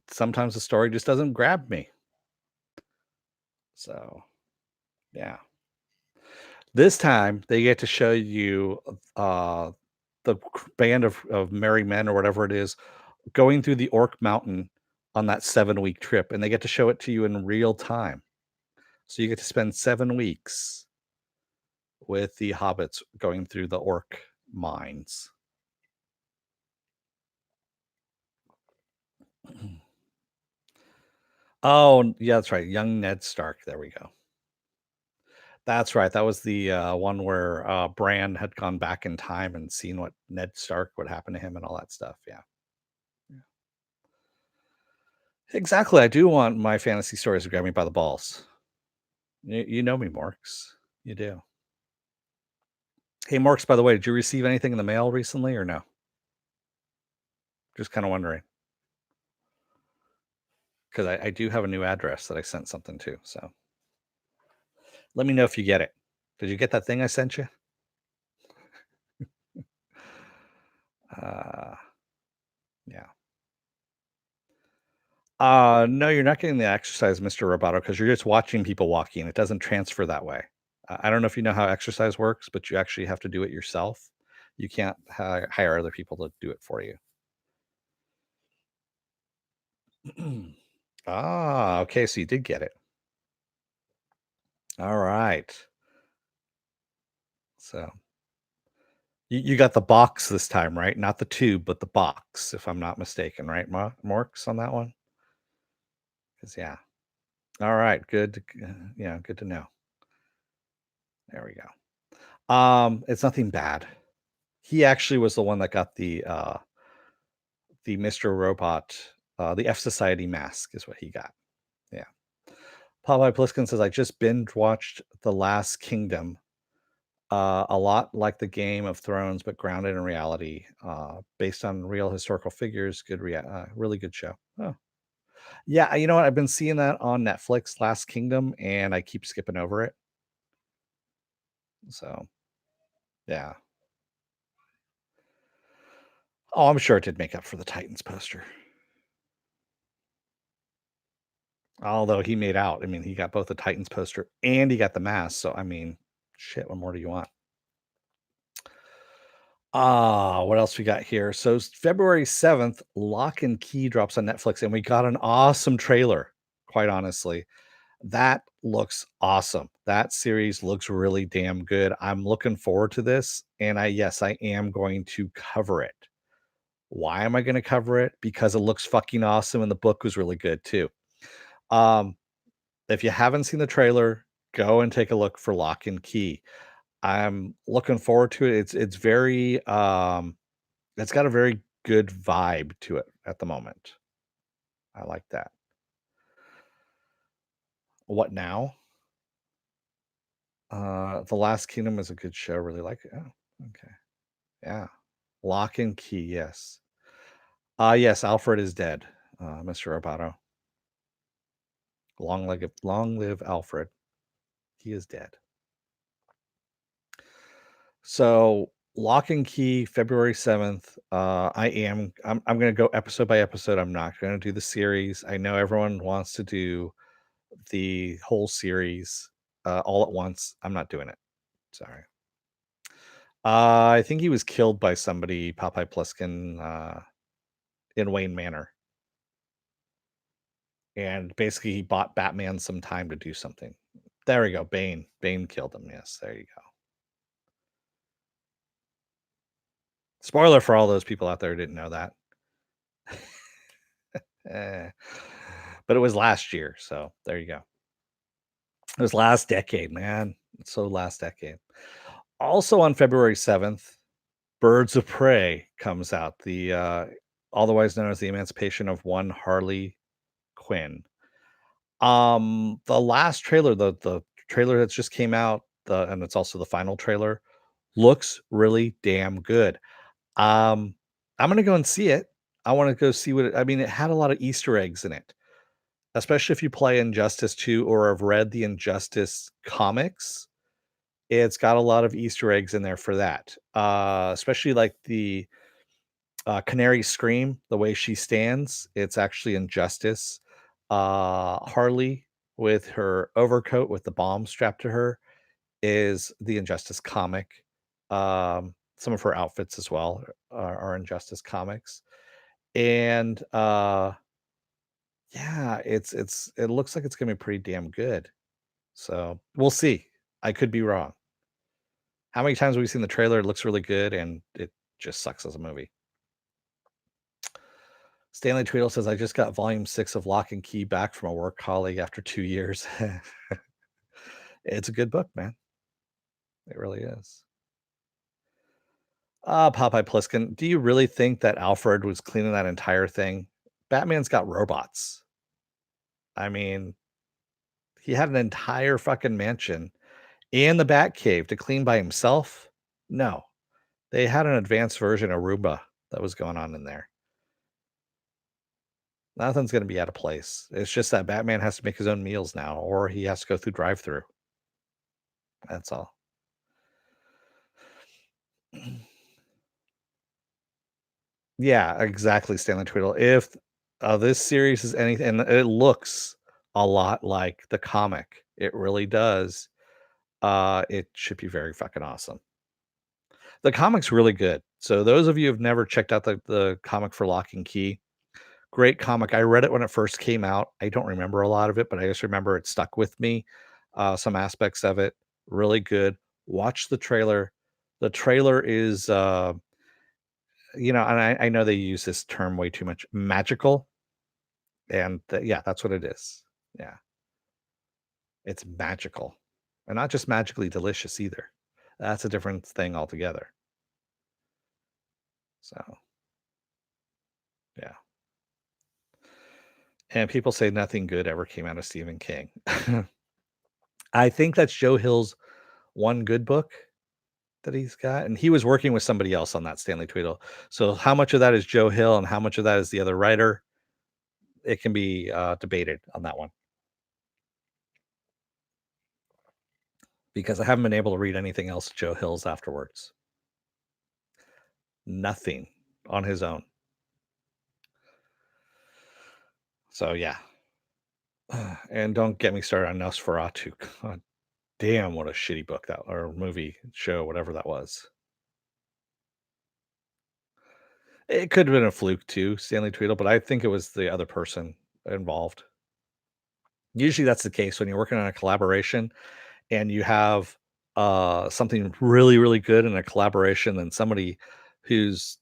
sometimes the story just doesn't grab me. So yeah. This time they get to show you the band of merry men or whatever it is going through the Orc Mountain on that 7-week trip, and they get to show it to you in real time. So you get to spend 7 weeks with the hobbits going through the orc mines. Oh, yeah, that's right. Young Ned Stark. There we go. That's right. That was the one where Bran had gone back in time and seen what Ned Stark would happen to him and all that stuff. Yeah. Yeah. Exactly. I do want my fantasy stories to grab me by the balls. You know me, Morks. You do. Hey, Morks, by the way, did you receive anything in the mail recently or no? Just kind of wondering because I do have a new address that I sent something to. So let me know if you get it. Did you get that thing I sent you? Uh, yeah. No, you're not getting the exercise, Mr. Roboto, because you're just watching people walking. It doesn't transfer that way. I don't know if you know how exercise works, but you actually have to do it yourself. You can't hire other people to do it for you. Okay, so you did get it. All right. So you got the box this time, right? Not the tube, but the box, if I'm not mistaken, right, Morks, on that one? Because yeah. All right, good. Yeah, good to know. There we go. It's nothing bad. He actually was the one that got the Mr. Robot, the F Society mask is what he got. Yeah. Popeye Pliskin says, I just binge watched The Last Kingdom. A lot like the Game of Thrones, but grounded in reality, based on real historical figures. Really good show. Oh, yeah. You know what? I've been seeing that on Netflix, Last Kingdom, and I keep skipping over it. So, yeah. Oh, I'm sure it did make up for the Titans poster. Although he made out. I mean, he got both the Titans poster and he got the mask. So, I mean, shit, what more do you want? What else we got here? So, February 7th, Lock and Key drops on Netflix, and we got an awesome trailer, quite honestly. That looks awesome. That series looks really damn good. I'm looking forward to this. And yes, I am going to cover it. Why am I going to cover it? Because it looks fucking awesome. And the book was really good too. Um, if you haven't seen the trailer, go and take a look for Lock and Key. I'm looking forward to it. It's very it's got a very good vibe to it at the moment. I like that. What now? The Last Kingdom is a good show. Really like it. Oh, okay. Yeah. Lock and Key, yes. Yes, Alfred is dead, Mr. Roboto. Long live Alfred. He is dead. So, Lock and Key, February 7th. I'm gonna go episode by episode. I'm not gonna do the series. I know everyone wants to do the whole series, all at once. I'm not doing it. Sorry. I think he was killed by somebody, Popeye Pliskin, in Wayne Manor, and basically he bought Batman some time to do something. There we go. Bane. Bane killed him. Yes, there you go. Spoiler for all those people out there who didn't know that. Eh, but it was last year, so there you go. It was last decade, man. It's so last decade. Also on February 7th, Birds of Prey comes out, the otherwise known as the Emancipation of One Harley Quinn. The last trailer, the trailer that just came out, and it's also the final trailer, looks really damn good. Um, I'm gonna go and see it. I want to go see what I mean. It had a lot of Easter eggs in it, especially if you play Injustice 2 or have read the Injustice comics. It's got a lot of Easter eggs in there for that. Especially like the Canary Scream, the way she stands, it's actually Injustice. Harley with her overcoat with the bomb strapped to her is the Injustice comic. Some of her outfits as well are Injustice comics. And yeah, it looks like it's gonna be pretty damn good. So we'll see. I could be wrong. How many times have we seen the trailer? It looks really good and it just sucks as a movie. Stanley Tweedle says, I just got volume 6 of Lock and Key back from a work colleague after 2 years. It's a good book, man. It really is. Popeye Pliskin, do you really think that Alfred was cleaning that entire thing? Batman's got robots. I mean, he had an entire fucking mansion and the Batcave to clean by himself? No. They had an advanced version of Roomba that was going on in there. Nothing's gonna be out of place. It's just that Batman has to make his own meals now, or he has to go through drive-through. That's all. Yeah, exactly, Stanley Tweedle. If, this series is anything and it looks a lot like the comic. It really does. It should be very fucking awesome. The comic's really good. So those of you who've never checked out the comic for Lock and Key, great comic. I read it when it first came out. I don't remember a lot of it, but I just remember it stuck with me. Some aspects of it, really good. Watch the trailer. The trailer is, and I know they use this term way too much, magical, and yeah, that's what it is. Yeah, it's magical, and not just magically delicious either. That's a different thing altogether. So yeah, and people say nothing good ever came out of Stephen King. I think that's Joe Hill's one good book that he's got, and he was working with somebody else on that, Stanley Tweedle. So how much of that is Joe Hill and how much of that is the other writer? It can be debated on that one because I haven't been able to read anything else Joe Hill's afterwards. Nothing on his own. So yeah, and don't get me started on Nosferatu. God damn, what a shitty book that or movie, show, whatever that was. It could have been a fluke too, Stanley Tweedle, but I think it was the other person involved. Usually that's the case when you're working on a collaboration and you have something really, really good in a collaboration, and somebody who's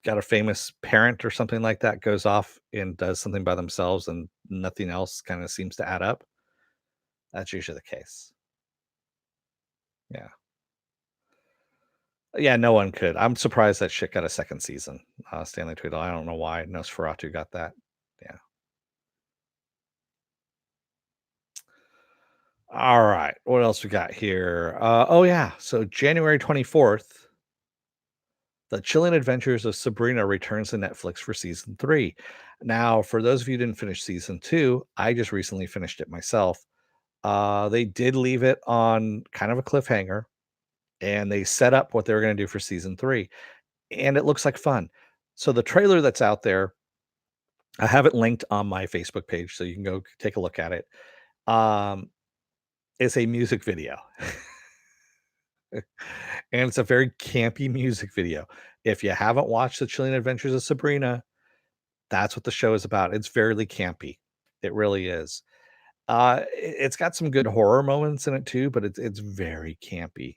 got a famous parent or something like that goes off and does something by themselves and nothing else kind of seems to add up. That's usually the case. Yeah. Yeah, no one could. I'm surprised that shit got a second season. Stanley Tweedle. I don't know why Nosferatu got that. Yeah. All right. What else we got here? Oh yeah. So January 24th, The Chilling Adventures of Sabrina returns to Netflix for season 3. Now, for those of you who didn't finish season 2, I just recently finished it myself. They did leave it on kind of a cliffhanger, and they set up what they were gonna do for season 3, and it looks like fun. So the trailer that's out there, I have it linked on my Facebook page, so you can go take a look at it. Um, it's a music video. And it's a very campy music video. If you haven't watched The Chilling Adventures of Sabrina, that's what the show is about. It's very campy. It really is. It's got some good horror moments in it too, but it's very campy.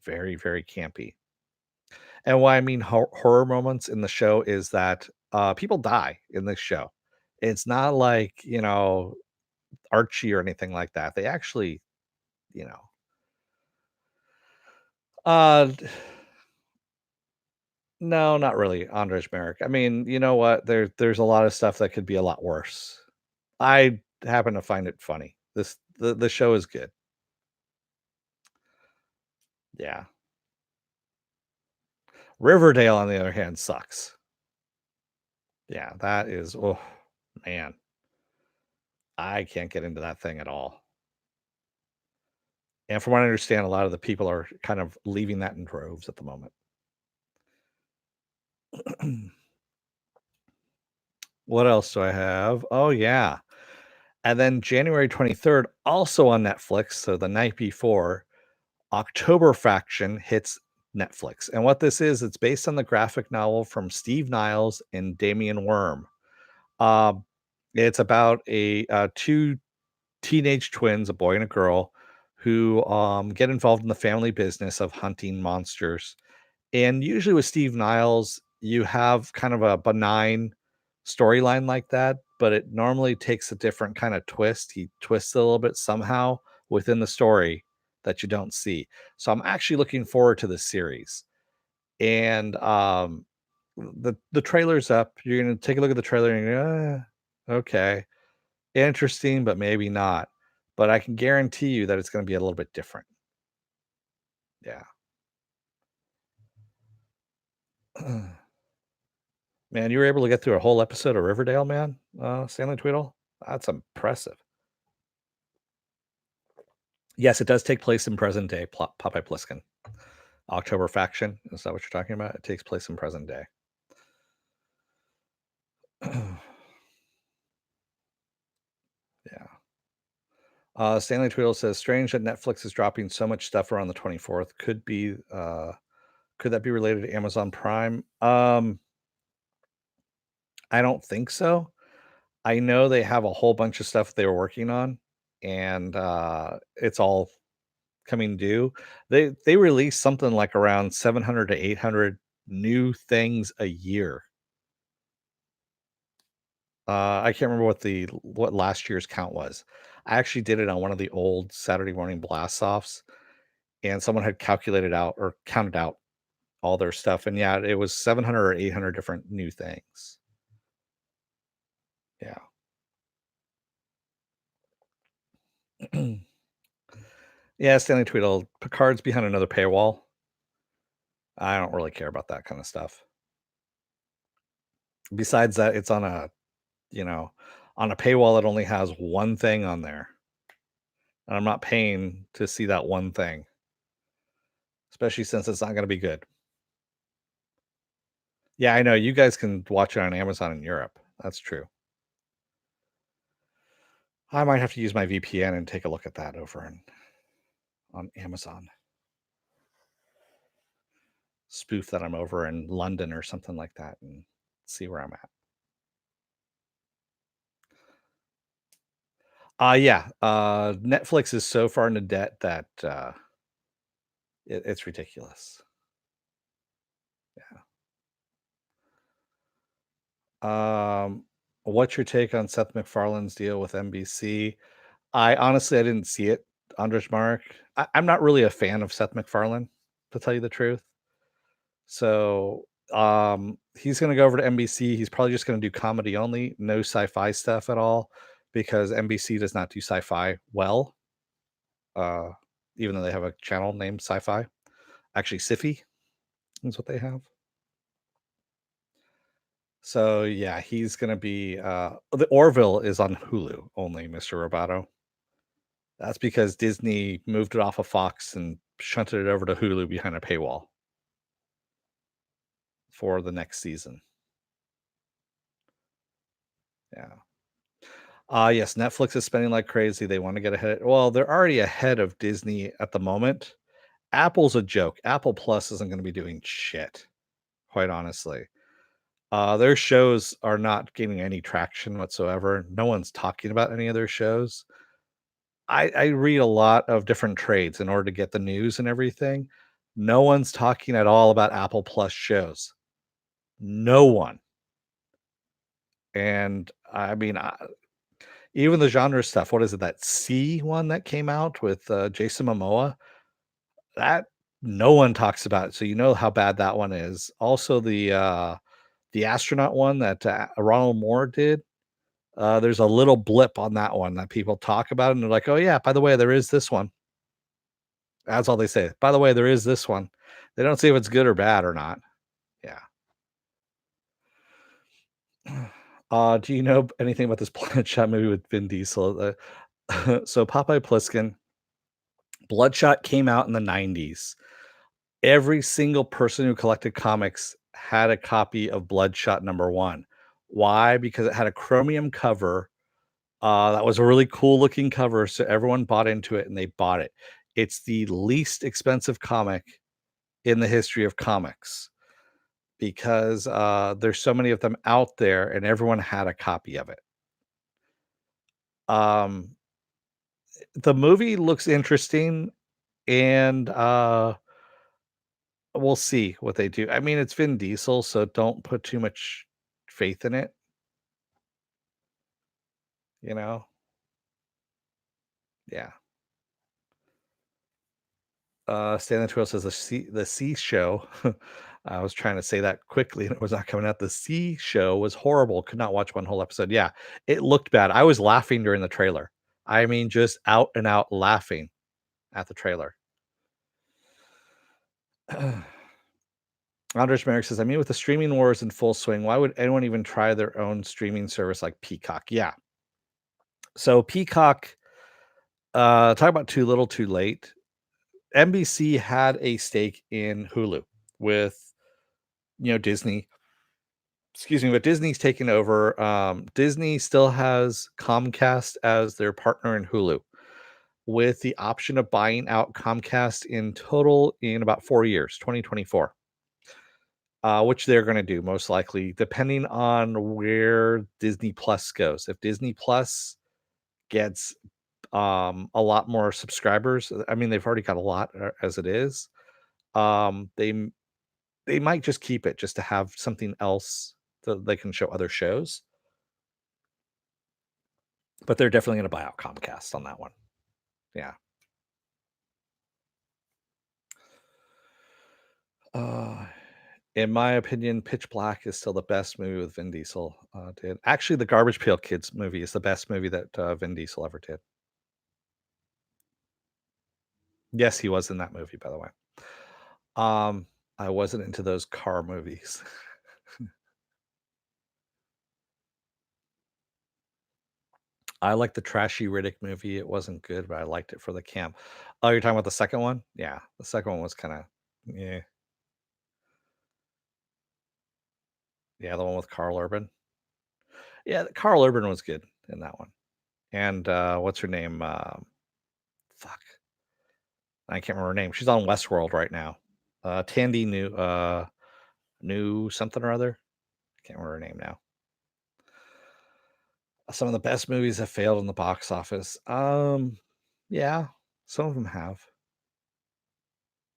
Very campy. And why I mean horror moments in the show is that, people die in this show. It's not like, Archie or anything like that. They actually, you know, uh no, not really, Andrej Merrick. I mean, you know what? There's a lot of stuff that could be a lot worse. I happen to find it funny. The show is good. Yeah. Riverdale, on the other hand, sucks. Yeah, that is oh man. I can't get into that thing at all. And from what I understand, a lot of the people are kind of leaving that in droves at the moment. What else do I have? Oh yeah. And then January 23rd, also on Netflix, so the night before, October Faction hits Netflix. And what this is, it's based on the graphic novel from Steve Niles and Damian Worm. Um, it's about two teenage twins, a boy and a girl, who get involved in the family business of hunting monsters. And usually with Steve Niles, you have kind of a benign storyline like that, but it normally takes a different kind of twist. He twists it a little bit somehow within the story that you don't see. So I'm actually looking forward to this series. And the trailer's up. You're gonna take a look at the trailer and go, okay, interesting, but maybe not. But I can guarantee you that it's gonna be a little bit different. Yeah. Man, you were able to get through a whole episode of Riverdale, man, Stanley Tweedle? That's impressive. Yes, it does take place in present day, Popeye Pliskin. October Faction, is that what you're talking about? It takes place in present day. Yeah. Stanley Tweedle says, "Strange that Netflix is dropping so much stuff around the 24th. Could that be related to Amazon Prime?" I don't think so. I know they have a whole bunch of stuff they were working on, and, it's all coming due. They release something like around 700 to 800 new things a year. I can't remember what last year's count was. I actually did it on one of the old Saturday morning blast offs, and someone had calculated out or counted out all their stuff, and yeah, it was 700 or 800 different new things. Yeah. Yeah, Stanley Tweedle, Picard's behind another paywall. I don't really care about that kind of stuff. Besides that, it's you know, on a paywall that only has one thing on there, and I'm not paying to see that one thing, especially since it's not gonna be good. Yeah, I know, you guys can watch it on Amazon in Europe. That's true. I might have to use my VPN and take a look at that over on Amazon. Spoof that I'm over in London or something like that and see where I'm at. Yeah, Netflix is so far into debt that, it's ridiculous. What's your take on Seth MacFarlane's deal with NBC? I didn't see it, Andres Mark. I'm not really a fan of Seth MacFarlane, to tell you the truth. So, he's gonna go over to NBC. He's probably just gonna do comedy only, no sci-fi stuff at all, because NBC does not do sci-fi well, uh, even though they have a channel named Sci-Fi. Actually, Sci-Fi is what they have. So yeah, he's gonna be the Orville is on Hulu only, Mr. Roboto. That's because Disney moved it off of Fox and shunted it over to Hulu behind a paywall for the next season. Yeah. Yes, Netflix is spending like crazy. They want to get ahead. Well, they're already ahead of Disney at the moment. Apple's a joke. Apple Plus isn't going to be doing shit, quite honestly. Their shows are not gaining any traction whatsoever. No one's talking about any of their shows. I read a lot of different trades in order to get the news and everything. No one's talking at all about Apple Plus shows. No one. And I mean, even the genre stuff. What is it? That C one that came out with Jason Momoa. That no one talks about it, so you know how bad that one is. Also, the astronaut one that Ronald Moore did. There's a little blip on that one that people talk about, and they're like, "Oh yeah, by the way, there is this one." That's all they say. By the way, there is this one. They don't say if it's good or bad or not. Yeah. Do you know anything about this Bloodshot movie with Vin Diesel? So Popeye Pliskin, Bloodshot came out in the 90s. Every single person who collected comics had a copy of Bloodshot number 1. Why? Because it had a chromium cover. That was a really cool looking cover, so everyone bought into it and they bought it. It's the least expensive comic in the history of comics because, there's so many of them out there and everyone had a copy of it. Um, the movie looks interesting and, we'll see what they do. I mean, it's Vin Diesel, so don't put too much faith in it, you know? Yeah. Stanley Twill says the C show. I was trying to say that quickly and it was not coming out. The C show was horrible. Could not watch one whole episode. Yeah, it looked bad. I was laughing during the trailer. I mean, just out and out laughing at the trailer. Andres Merrick says, I mean, with the streaming wars in full swing, why would anyone even try their own streaming service like Peacock? Yeah. So Peacock, talk about too little too late. NBC had a stake in Hulu with Disney. Excuse me, but Disney's taken over. Disney still has Comcast as their partner in Hulu, with the option of buying out Comcast in total in about 4 years, 2024, which they're going to do most likely, depending on where Disney Plus goes. If Disney Plus gets a lot more subscribers, I mean, they've already got a lot as it is. Um, they they might just keep it just to have something else that they can show other shows. But they're definitely gonna buy out Comcast on that one. Yeah. Uh, in my opinion, Pitch Black is still the best movie with Vin Diesel, did. Actually, the Garbage Pail Kids movie is the best movie that, Vin Diesel ever did. Yes, he was in that movie, by the way. Um, I wasn't into those car movies. I liked the trashy Riddick movie. It wasn't good, but I liked it for the camp. Oh, you're talking about the second one? Yeah, the second one was kinda yeah. Yeah, the one with Carl Urban. Yeah, Carl Urban was good in that one. And, what's her name? Fuck, I can't remember her name. She's on Westworld right now. Tandy New something or other. I can't remember her name now. Some of the best movies have failed in the box office. Yeah, some of them have.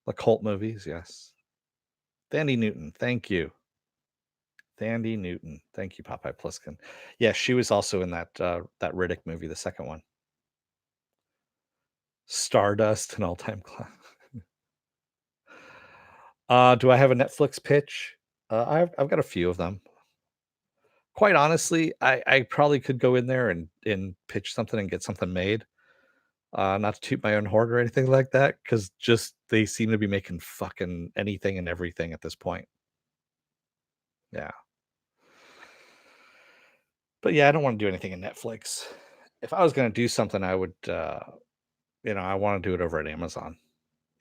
The cult movies, yes. Thandie Newton, thank you. Thandie Newton, thank you, Popeye Pliskin. Yeah, she was also in that Riddick movie, the second one. Stardust, an all-time class. Do I have a Netflix pitch? I've got a few of them. Quite honestly, I probably could go in there and pitch something and get something made. Not to toot my own horn or anything like that, because just they seem to be making fucking anything and everything at this point. Yeah. But yeah, I don't want to do anything in Netflix. If I was going to do something, I would, I want to do it over at Amazon.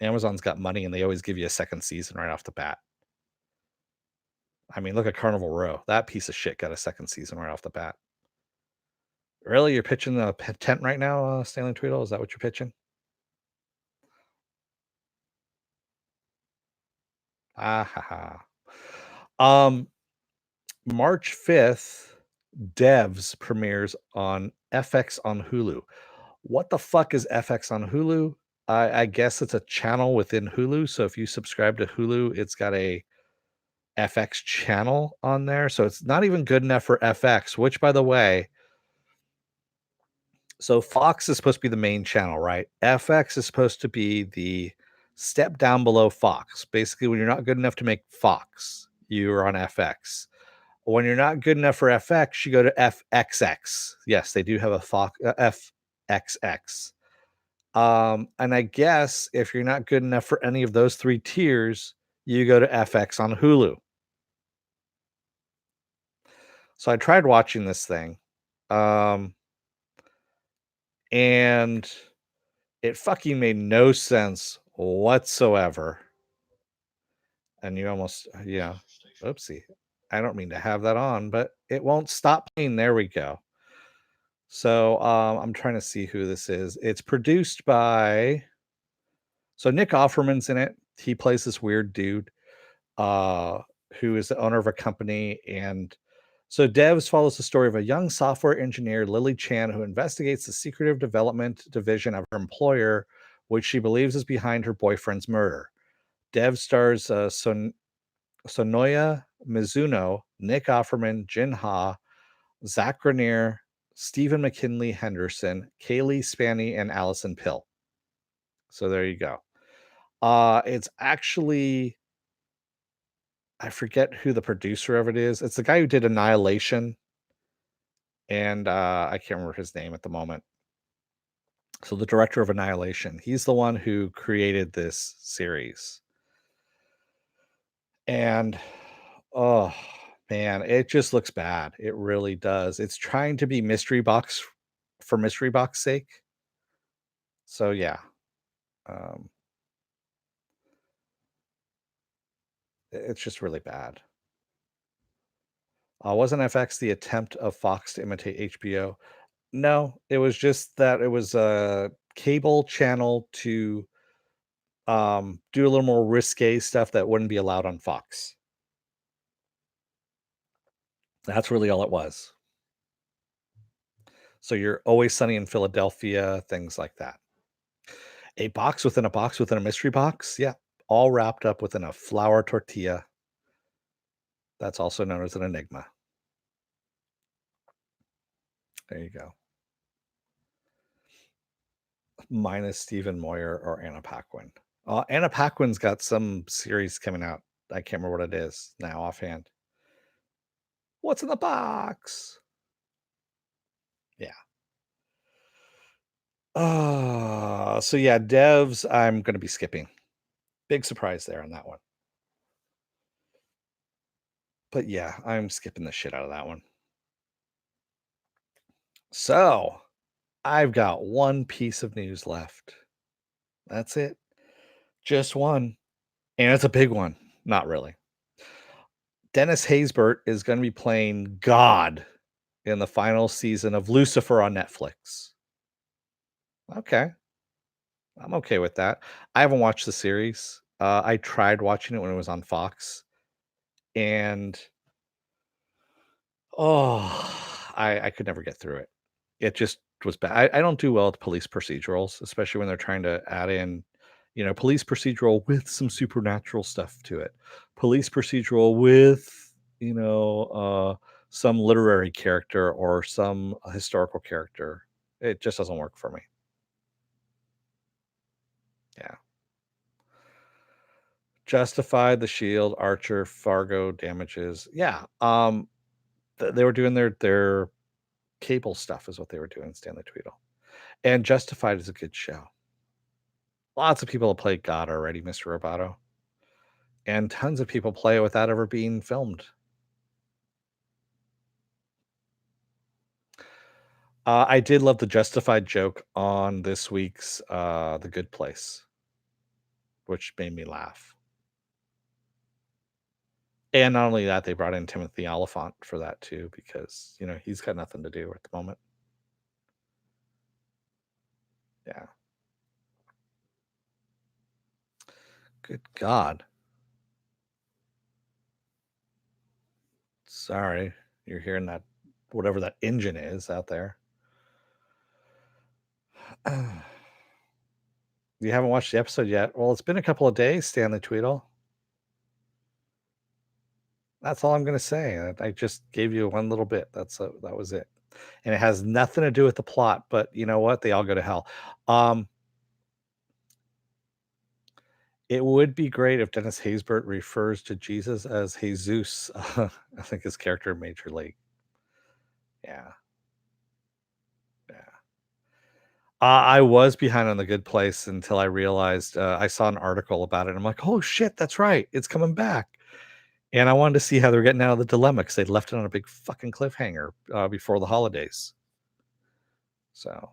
Amazon's got money and they always give you a second season right off the bat. I mean, look at Carnival Row. That piece of shit got a second season right off the bat. Really? You're pitching the tent right now, Stanley Tweedle? Is that what you're pitching? Ah, ha, ha. Um, March 5th, Devs premieres on FX on Hulu. What the fuck is FX on Hulu? I guess it's a channel within Hulu. So if you subscribe to Hulu, it's got a FX channel on there. So it's not even good enough for FX, which by the way, so Fox is supposed to be the main channel, right? FX is supposed to be the step down below Fox. Basically, when you're not good enough to make Fox, you're on FX. When you're not good enough for FX, you go to FXX. Yes, they do have a Fox FXX. And I guess if you're not good enough for any of those three tiers, you go to FX on Hulu. So I tried watching this thing, um, and it fucking made no sense whatsoever. And you almost, oopsie. I don't mean to have that on, but it won't stop playing. There we go. So I'm trying to see who this is. It's produced by Nick Offerman's in it. He plays this weird dude uh, who is the owner of a company. And so Devs follows the story of a young software engineer, Lily Chan, who investigates the secretive development division of her employer, which she believes is behind her boyfriend's murder. Dev stars Sonoya Mizuno, Nick Offerman, Jin Ha, Zach Grenier, Stephen McKinley Henderson, Kaylee Spanny, and Allison Pill. So there you go. It's actually, I forget who the producer of it is. It's the guy who did Annihilation, and I can't remember his name at the moment. So the director of Annihilation, he's the one who created this series. And oh man, it just looks bad. It really does. It's trying to be mystery box for mystery box sake. So yeah, um, it's just really bad. Wasn't FX the attempt of Fox to imitate HBO? No, it was just that it was a cable channel to do a little more risque stuff that wouldn't be allowed on Fox. That's really all it was. So you're Always Sunny in Philadelphia, things like that. A box within a box within a mystery box? Yeah, all wrapped up within a flour tortilla. That's also known as an enigma. There you go. Minus Stephen Moyer or Anna Paquin. Anna Paquin's got some series coming out. I can't remember what it is now offhand. What's in the box? Yeah. So yeah, devs, I'm going to be skipping. Big surprise there on that one. But yeah, I'm skipping the shit out of that one. So I've got one piece of news left. That's it. Just one. And it's a big one. Not really. Dennis Haysbert is going to be playing God in the final season of Lucifer on Netflix. Okay. I'm okay with that. I haven't watched the series. I tried watching it when it was on Fox, and I could never get through it. It just was bad. I don't do well with police procedurals, especially when they're trying to add in, police procedural with some supernatural stuff to it. Police procedural with, some literary character or some historical character. It just doesn't work for me. Yeah. Justified, The Shield, Archer, Fargo, Damages. Yeah. They were doing their cable stuff is what they were doing, Stanley Tweedle. And Justified is a good show. Lots of people have played God already, Mr. Roboto. And tons of people play it without ever being filmed. I did love the justified joke on this week's The Good Place, which made me laugh. And not only that, they brought in Timothy Oliphant for that too, because he's got nothing to do at the moment. Yeah. Good God. Sorry. You're hearing that whatever that engine is out there. You haven't watched the episode yet. Well, it's been a couple of days, Stanley Tweedle. That's all I'm gonna say. I just gave you one little bit. That was it. And it has nothing to do with the plot, but you know what? They all go to hell. Um, it would be great if Dennis Haysbert refers to Jesus as Jesus. I think his character in Major League. Yeah, yeah. I was behind on The Good Place until I realized I saw an article about it. I'm like, oh shit, that's right, it's coming back. And I wanted to see how they're getting out of the dilemma because they'd left it on a big fucking cliffhanger before the holidays. So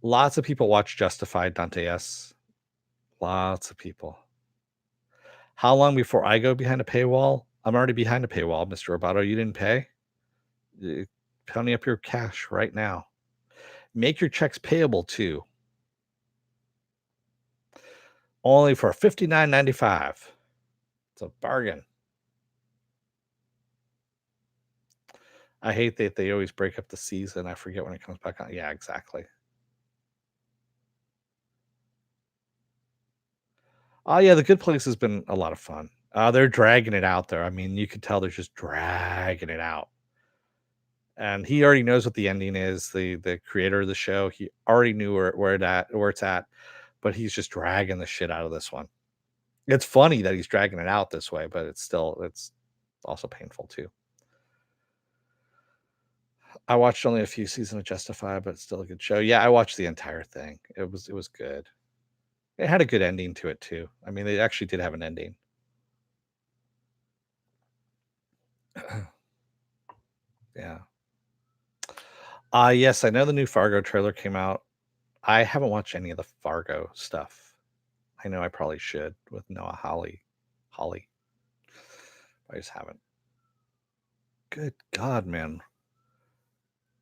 lots of people watch Justified, Dante S. Lots of people. How long before I go behind a paywall? I'm already behind a paywall, Mr. Roboto. You didn't pay? Pony up your cash right now. Make your checks payable too. Only for $59.95. It's a bargain. I hate that they always break up the season. I forget when it comes back on. Yeah, exactly. Oh yeah, The Good Place has been a lot of fun. They're dragging it out there. I mean, you could tell they're just dragging it out. And he already knows what the ending is. The creator of the show, he already knew where it's at, but he's just dragging the shit out of this one. It's funny that he's dragging it out this way, but it's also painful too. I watched only a few seasons of Justified, but it's still a good show. Yeah, I watched the entire thing. It was good. It had a good ending to it too. I mean, they actually did have an ending. Yeah. Yes, I know the new Fargo trailer came out. I haven't watched any of the Fargo stuff. I know I probably should with Noah Hawley. I just haven't. Good God, man.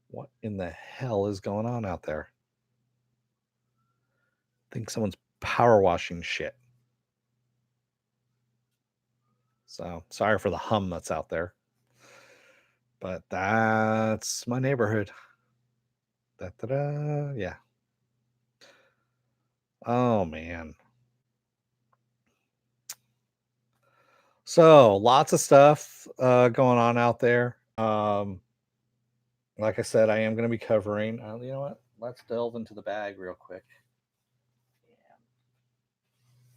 What in the hell is going on out there? I think someone's power washing shit. So sorry for the hum that's out there. But that's my neighborhood. Da-da-da. Yeah. Oh man. So lots of stuff going on out there. Like I said, I am going to be covering. You know what? Let's delve into the bag real quick and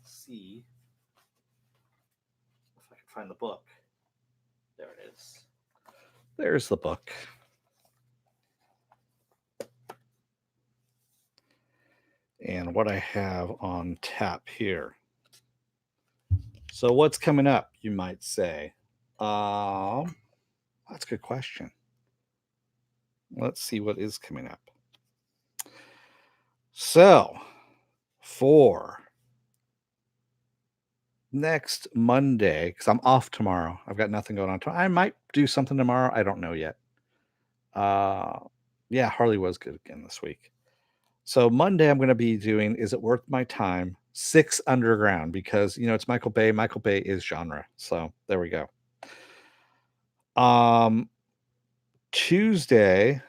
see if I can find the book. There it is. There's the book. And what I have on tap here. So what's coming up, you might say? That's a good question. Let's see what is coming up. So, for next Monday, because I'm off tomorrow, I've got nothing going on tomorrow. I might do something tomorrow. I don't know yet. Uh, yeah, Harley was good again this week. So Monday, I'm going to be doing Is It Worth My Time? 6 Underground, because it's Michael Bay. Michael Bay is genre. So there we go. Tuesday,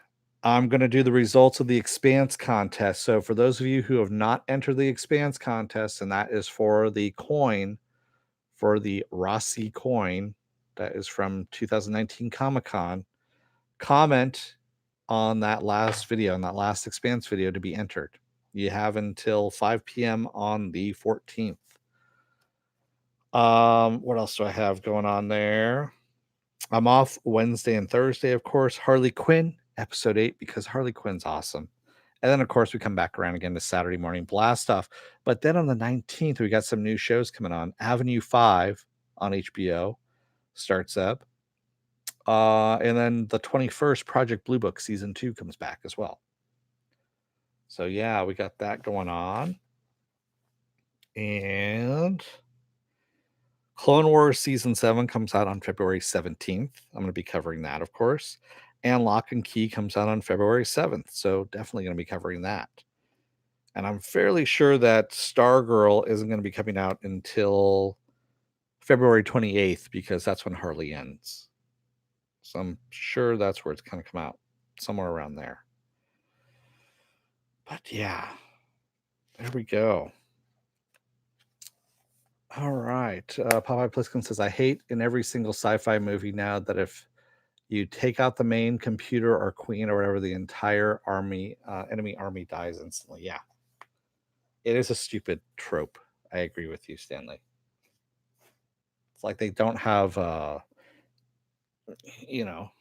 I'm going to do the results of the Expanse contest. So for those of you who have not entered the Expanse contest, and that is for the coin for the Rossi coin that is from 2019 Comic Con, comment on that last video, on that last Expanse video to be entered. You have until 5 p.m. on the 14th. What else do I have going on there? I'm off Wednesday and Thursday, of course. Harley Quinn, episode 8, because Harley Quinn's awesome. And then, of course, we come back around again to Saturday morning blast off. But then on the 19th, we got some new shows coming on. Avenue 5 on HBO starts up. And then the 21st, Project Blue Book season 2 comes back as well. So yeah, we got that going on. And Clone Wars season 7 comes out on February 17th. I'm going to be covering that, of course. And Lock and Key comes out on February 7th. So definitely going to be covering that. And I'm fairly sure that Stargirl isn't going to be coming out until February 28th because that's when Harley ends. So I'm sure that's where it's going to come out, somewhere around there. But yeah, there we go. All right. Popeye Pliskin says, I hate in every single sci-fi movie now that if you take out the main computer or queen or whatever, the entire enemy army dies instantly. Yeah. It is a stupid trope. I agree with you, Stanley. It's like they don't have, you know,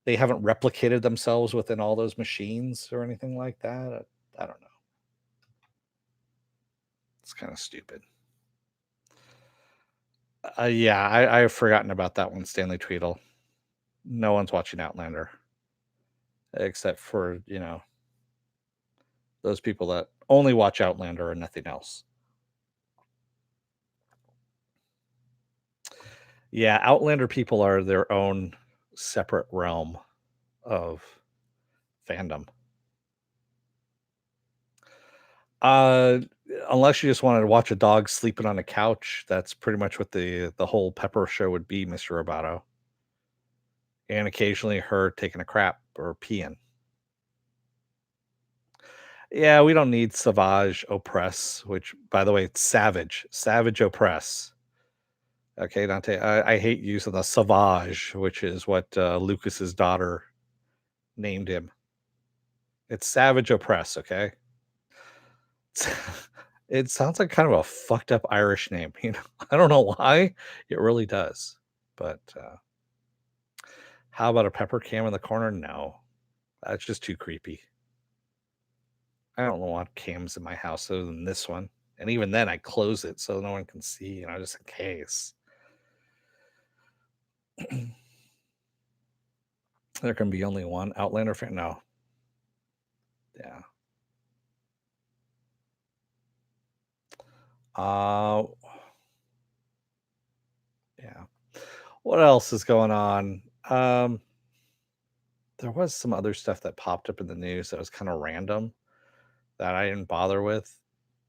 they haven't replicated themselves within all those machines or anything like that. I don't know. It's kind of stupid. Yeah, I've forgotten about that one, Stanley Tweedle. No one's watching Outlander except for, those people that only watch Outlander and nothing else. Yeah, Outlander people are their own separate realm of fandom. Uh, unless you just wanted to watch a dog sleeping on a couch, that's pretty much what the whole Pepper show would be, Mr. Roboto. And occasionally her taking a crap or peeing. Yeah, we don't need Savage Oppress, which, by the way, it's Savage. Savage Oppress. Okay, Dante, I hate using the Savage, which is what Lucas's daughter named him. It's Savage Oppress, okay? It sounds like kind of a fucked up Irish name, you know? I don't know why. It really does. But how about a pepper cam in the corner? No. That's just too creepy. I don't want cams in my house other than this one. And even then I close it so no one can see, just in case. There can be only one Outlander fan. No. Yeah. Uh yeah. What else is going on? There was some other stuff that popped up in the news that was kind of random that I didn't bother with.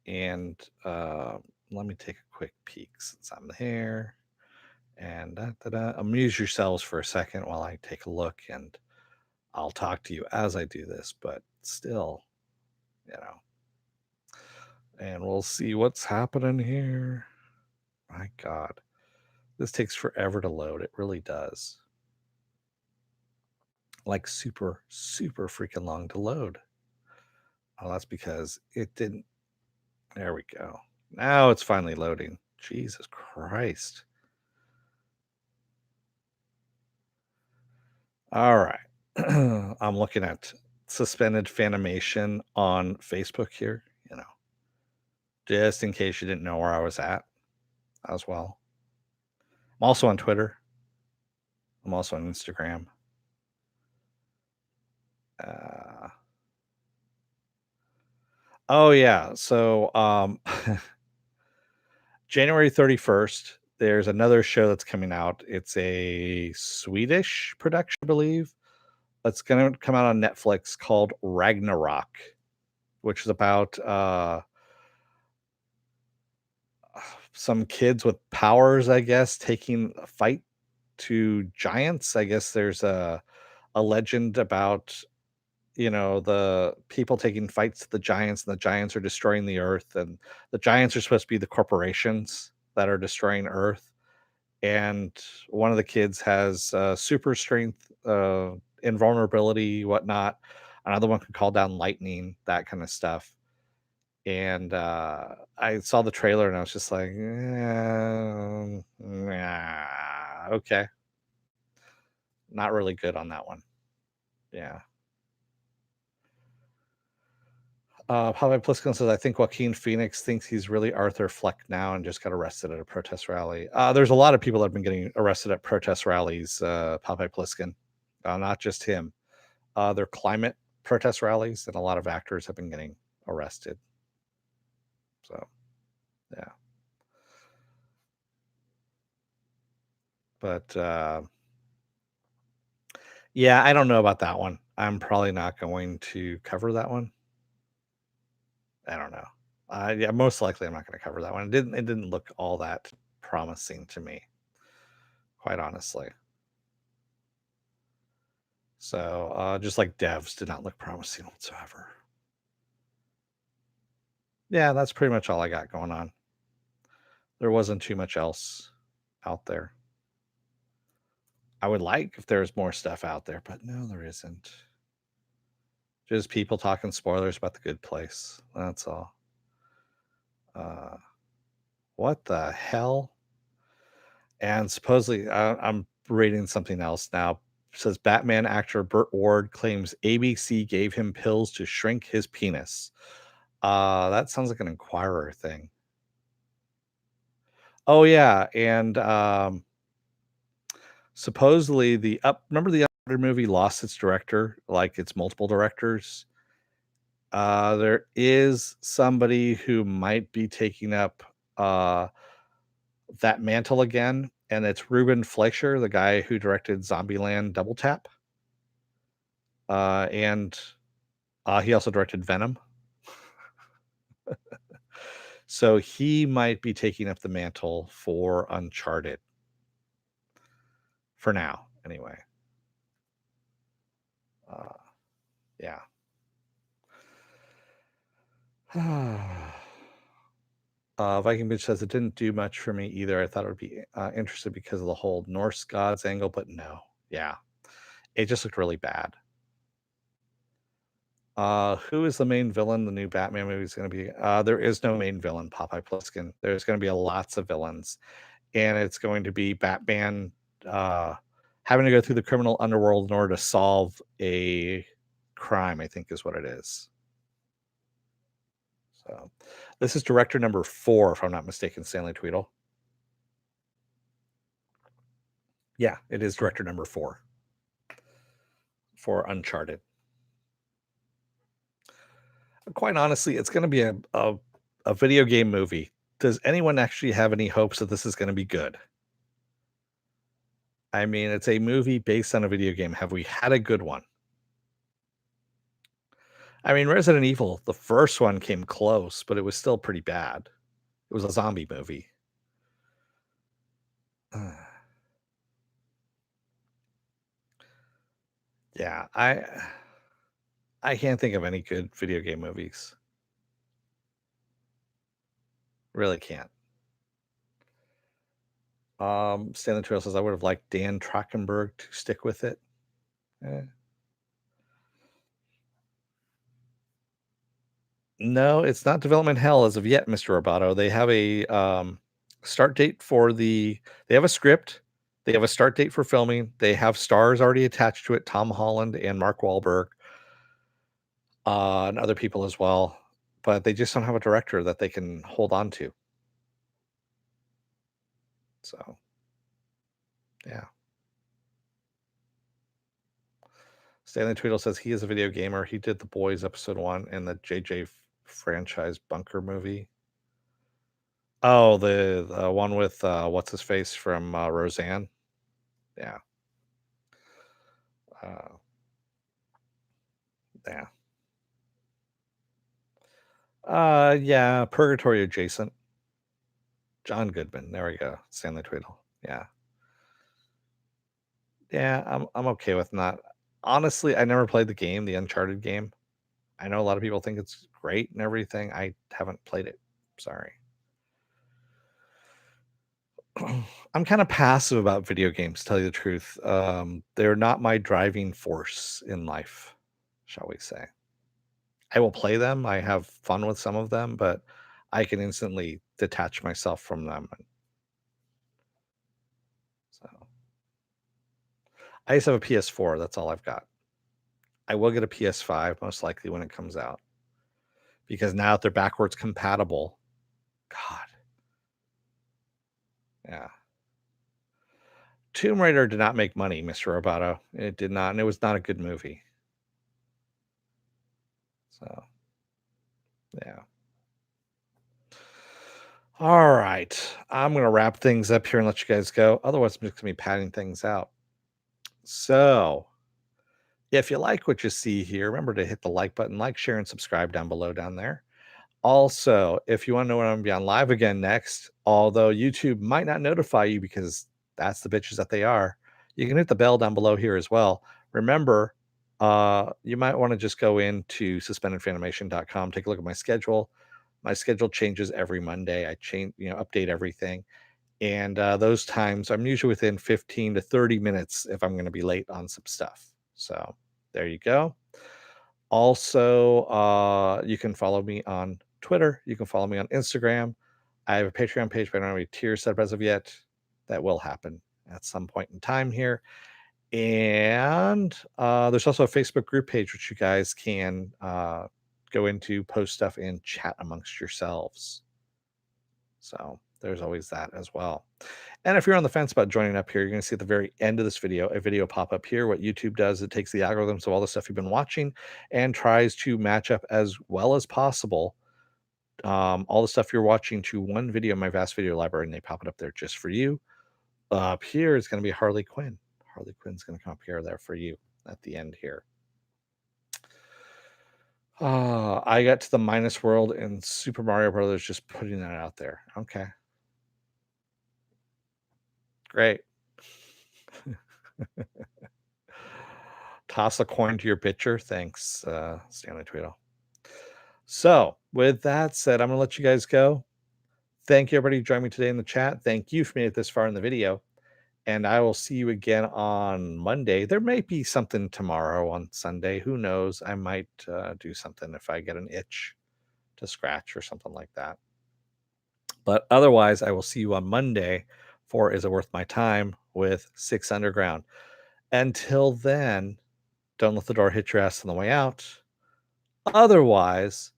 And let me take a quick peek since I'm here. And amuse yourselves for a second while I take a look, and I'll talk to you as I do this, but still, you know. And we'll see what's happening here. My God. This takes forever to load. It really does. Like super, super freaking long to load. Oh, that's because it didn't. There we go. Now it's finally loading. Jesus Christ. All right. I'm looking at suspended Fanimation on Facebook here, just in case you didn't know where I was at as well. I'm also on Twitter. I'm also on Instagram. Uh, oh yeah. So January 31st, there's another show that's coming out. It's a Swedish production, I believe. It's gonna come out on Netflix called Ragnarok, which is about some kids with powers, I guess, taking a fight to giants. I guess there's a legend about the people taking fights to the giants, and the giants are destroying the earth, and the giants are supposed to be the corporations that are destroying earth. And one of the kids has super strength, invulnerability, whatnot. Another one can call down lightning, that kind of stuff. And I saw the trailer and I was just like, okay, not really good on that one. Yeah. Popeye Pliskin says, I think Joaquin Phoenix thinks he's really Arthur Fleck now and just got arrested at a protest rally. There's a lot of people that have been getting arrested at protest rallies, Popeye Pliskin, not just him. They're climate protest rallies, and a lot of actors have been getting arrested. So, yeah. But yeah, I don't know about that one. I'm probably not going to cover that one. I don't know. Yeah, most likely I'm not going to cover that one. It didn't look all that promising to me, quite honestly. So, just like devs did not look promising whatsoever. Yeah, that's pretty much all I got going on. There wasn't too much else out there. I would like if there's more stuff out there, but no, there isn't. Just people talking spoilers about the good place. That's all. Uh, what the hell? And supposedly, I'm reading something else now. It says Batman actor Burt Ward claims ABC gave him pills to shrink his penis. That sounds like an Inquirer thing. Oh yeah, and supposedly remember the other movie lost its director, like its multiple directors. There is somebody who might be taking up that mantle again, and it's Ruben Fleischer, the guy who directed Zombieland Double Tap. And he also directed Venom. So he might be taking up the mantle for Uncharted. For now, anyway. Yeah. Viking Bitch says it didn't do much for me either. I thought it would be interesting because of the whole Norse gods angle, but no. Yeah. It just looked really bad. Who is the main villain? The new Batman movie is going to be. There is no main villain, Popeye Pliskin. There's going to be lots of villains, and it's going to be Batman having to go through the criminal underworld in order to solve a crime. I think is what it is. So, this is director number 4, if I'm not mistaken, Stanley Tweedle. Yeah, it is director number 4 for Uncharted. Quite honestly, it's going to be a video game movie. Does anyone actually have any hopes that this is going to be good? I mean, it's a movie based on a video game. Have we had a good one? I mean, Resident Evil, the first one came close, but it was still pretty bad. It was a zombie movie. Yeah, I can't think of any good video game movies. Really can't. Stanley Trail says I would have liked Dan Trachtenberg to stick with it. Eh. No, it's not development hell as of yet, Mr. Roboto. They have a start date for they have a script, they have a start date for filming, they have stars already attached to it, Tom Holland and Mark Wahlberg, and other people as well, but they just don't have a director that they can hold on to. So, yeah. Stanley Tweedle says he is a video gamer. He did The Boys episode 1 and the JJ franchise Bunker movie. Oh, the one with what's his face from Roseanne. Yeah. Uh, yeah. Yeah, Purgatory adjacent. John Goodman. There we go. Stanley Tweedle. Yeah. Yeah, I'm okay with not. Honestly, I never played the game, the Uncharted game. I know a lot of people think it's great and everything. I haven't played it. Sorry. I'm kind of passive about video games, to tell you the truth. They're not my driving force in life, shall we say. I will play them. I have fun with some of them, but I can instantly detach myself from them. So I just have a PS4. That's all I've got. I will get a PS5 most likely when it comes out. because now that they're backwards compatible, God, yeah. Tomb Raider did not make money, Mr. Roboto. It did not, and it was not a good movie. So, yeah. All right. I'm going to wrap things up here and let you guys go. Otherwise, I'm just going to be padding things out. So, if you like what you see here, remember to hit the like button, like, share, and subscribe down below down there. Also, if you want to know when I'm going to be on live again next, although YouTube might not notify you because that's the bitches that they are, you can hit the bell down below here as well. Remember, you might want to just go into suspendedfanimation.com, take a look at my schedule. My schedule changes every Monday. I change, update everything. And those times, I'm usually within 15 to 30 minutes if I'm going to be late on some stuff. So there you go. Also, you can follow me on Twitter. You can follow me on Instagram. I have a Patreon page, but I don't have any tiers set up as of yet. That will happen at some point in time here. And there's also a Facebook group page which you guys can go into, post stuff, and chat amongst yourselves. So there's always that as well. And if you're on the fence about joining up here, you're going to see at the very end of this video, a video pop up here. What YouTube does, it takes the algorithms of all the stuff you've been watching and tries to match up as well as possible all the stuff you're watching to one video in my vast video library, and they pop it up there just for you. Up here is going to be Harley Quinn. Harley Quinn's going to come up here there for you at the end here. I got to the minus world in Super Mario Brothers, just putting that out there. Okay. Great. Toss a coin to your pitcher. Thanks, Stanley Tweedle. So, with that said, I'm going to let you guys go. Thank you, everybody, who joined me today in the chat. Thank you for making it this far in the video. And I will see you again on Monday. There may be something tomorrow on Sunday. Who knows? I might do something if I get an itch to scratch or something like that. But otherwise, I will see you on Monday for Is It Worth My Time with Six Underground. Until then, don't let the door hit your ass on the way out. Otherwise,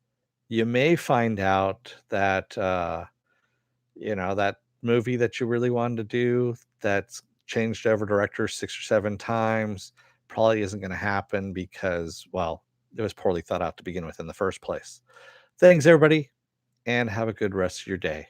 you may find out that, that movie that you really wanted to do that's changed over directors 6 or 7 times probably isn't going to happen because, well, it was poorly thought out to begin with in the first place. Thanks, everybody, and have a good rest of your day.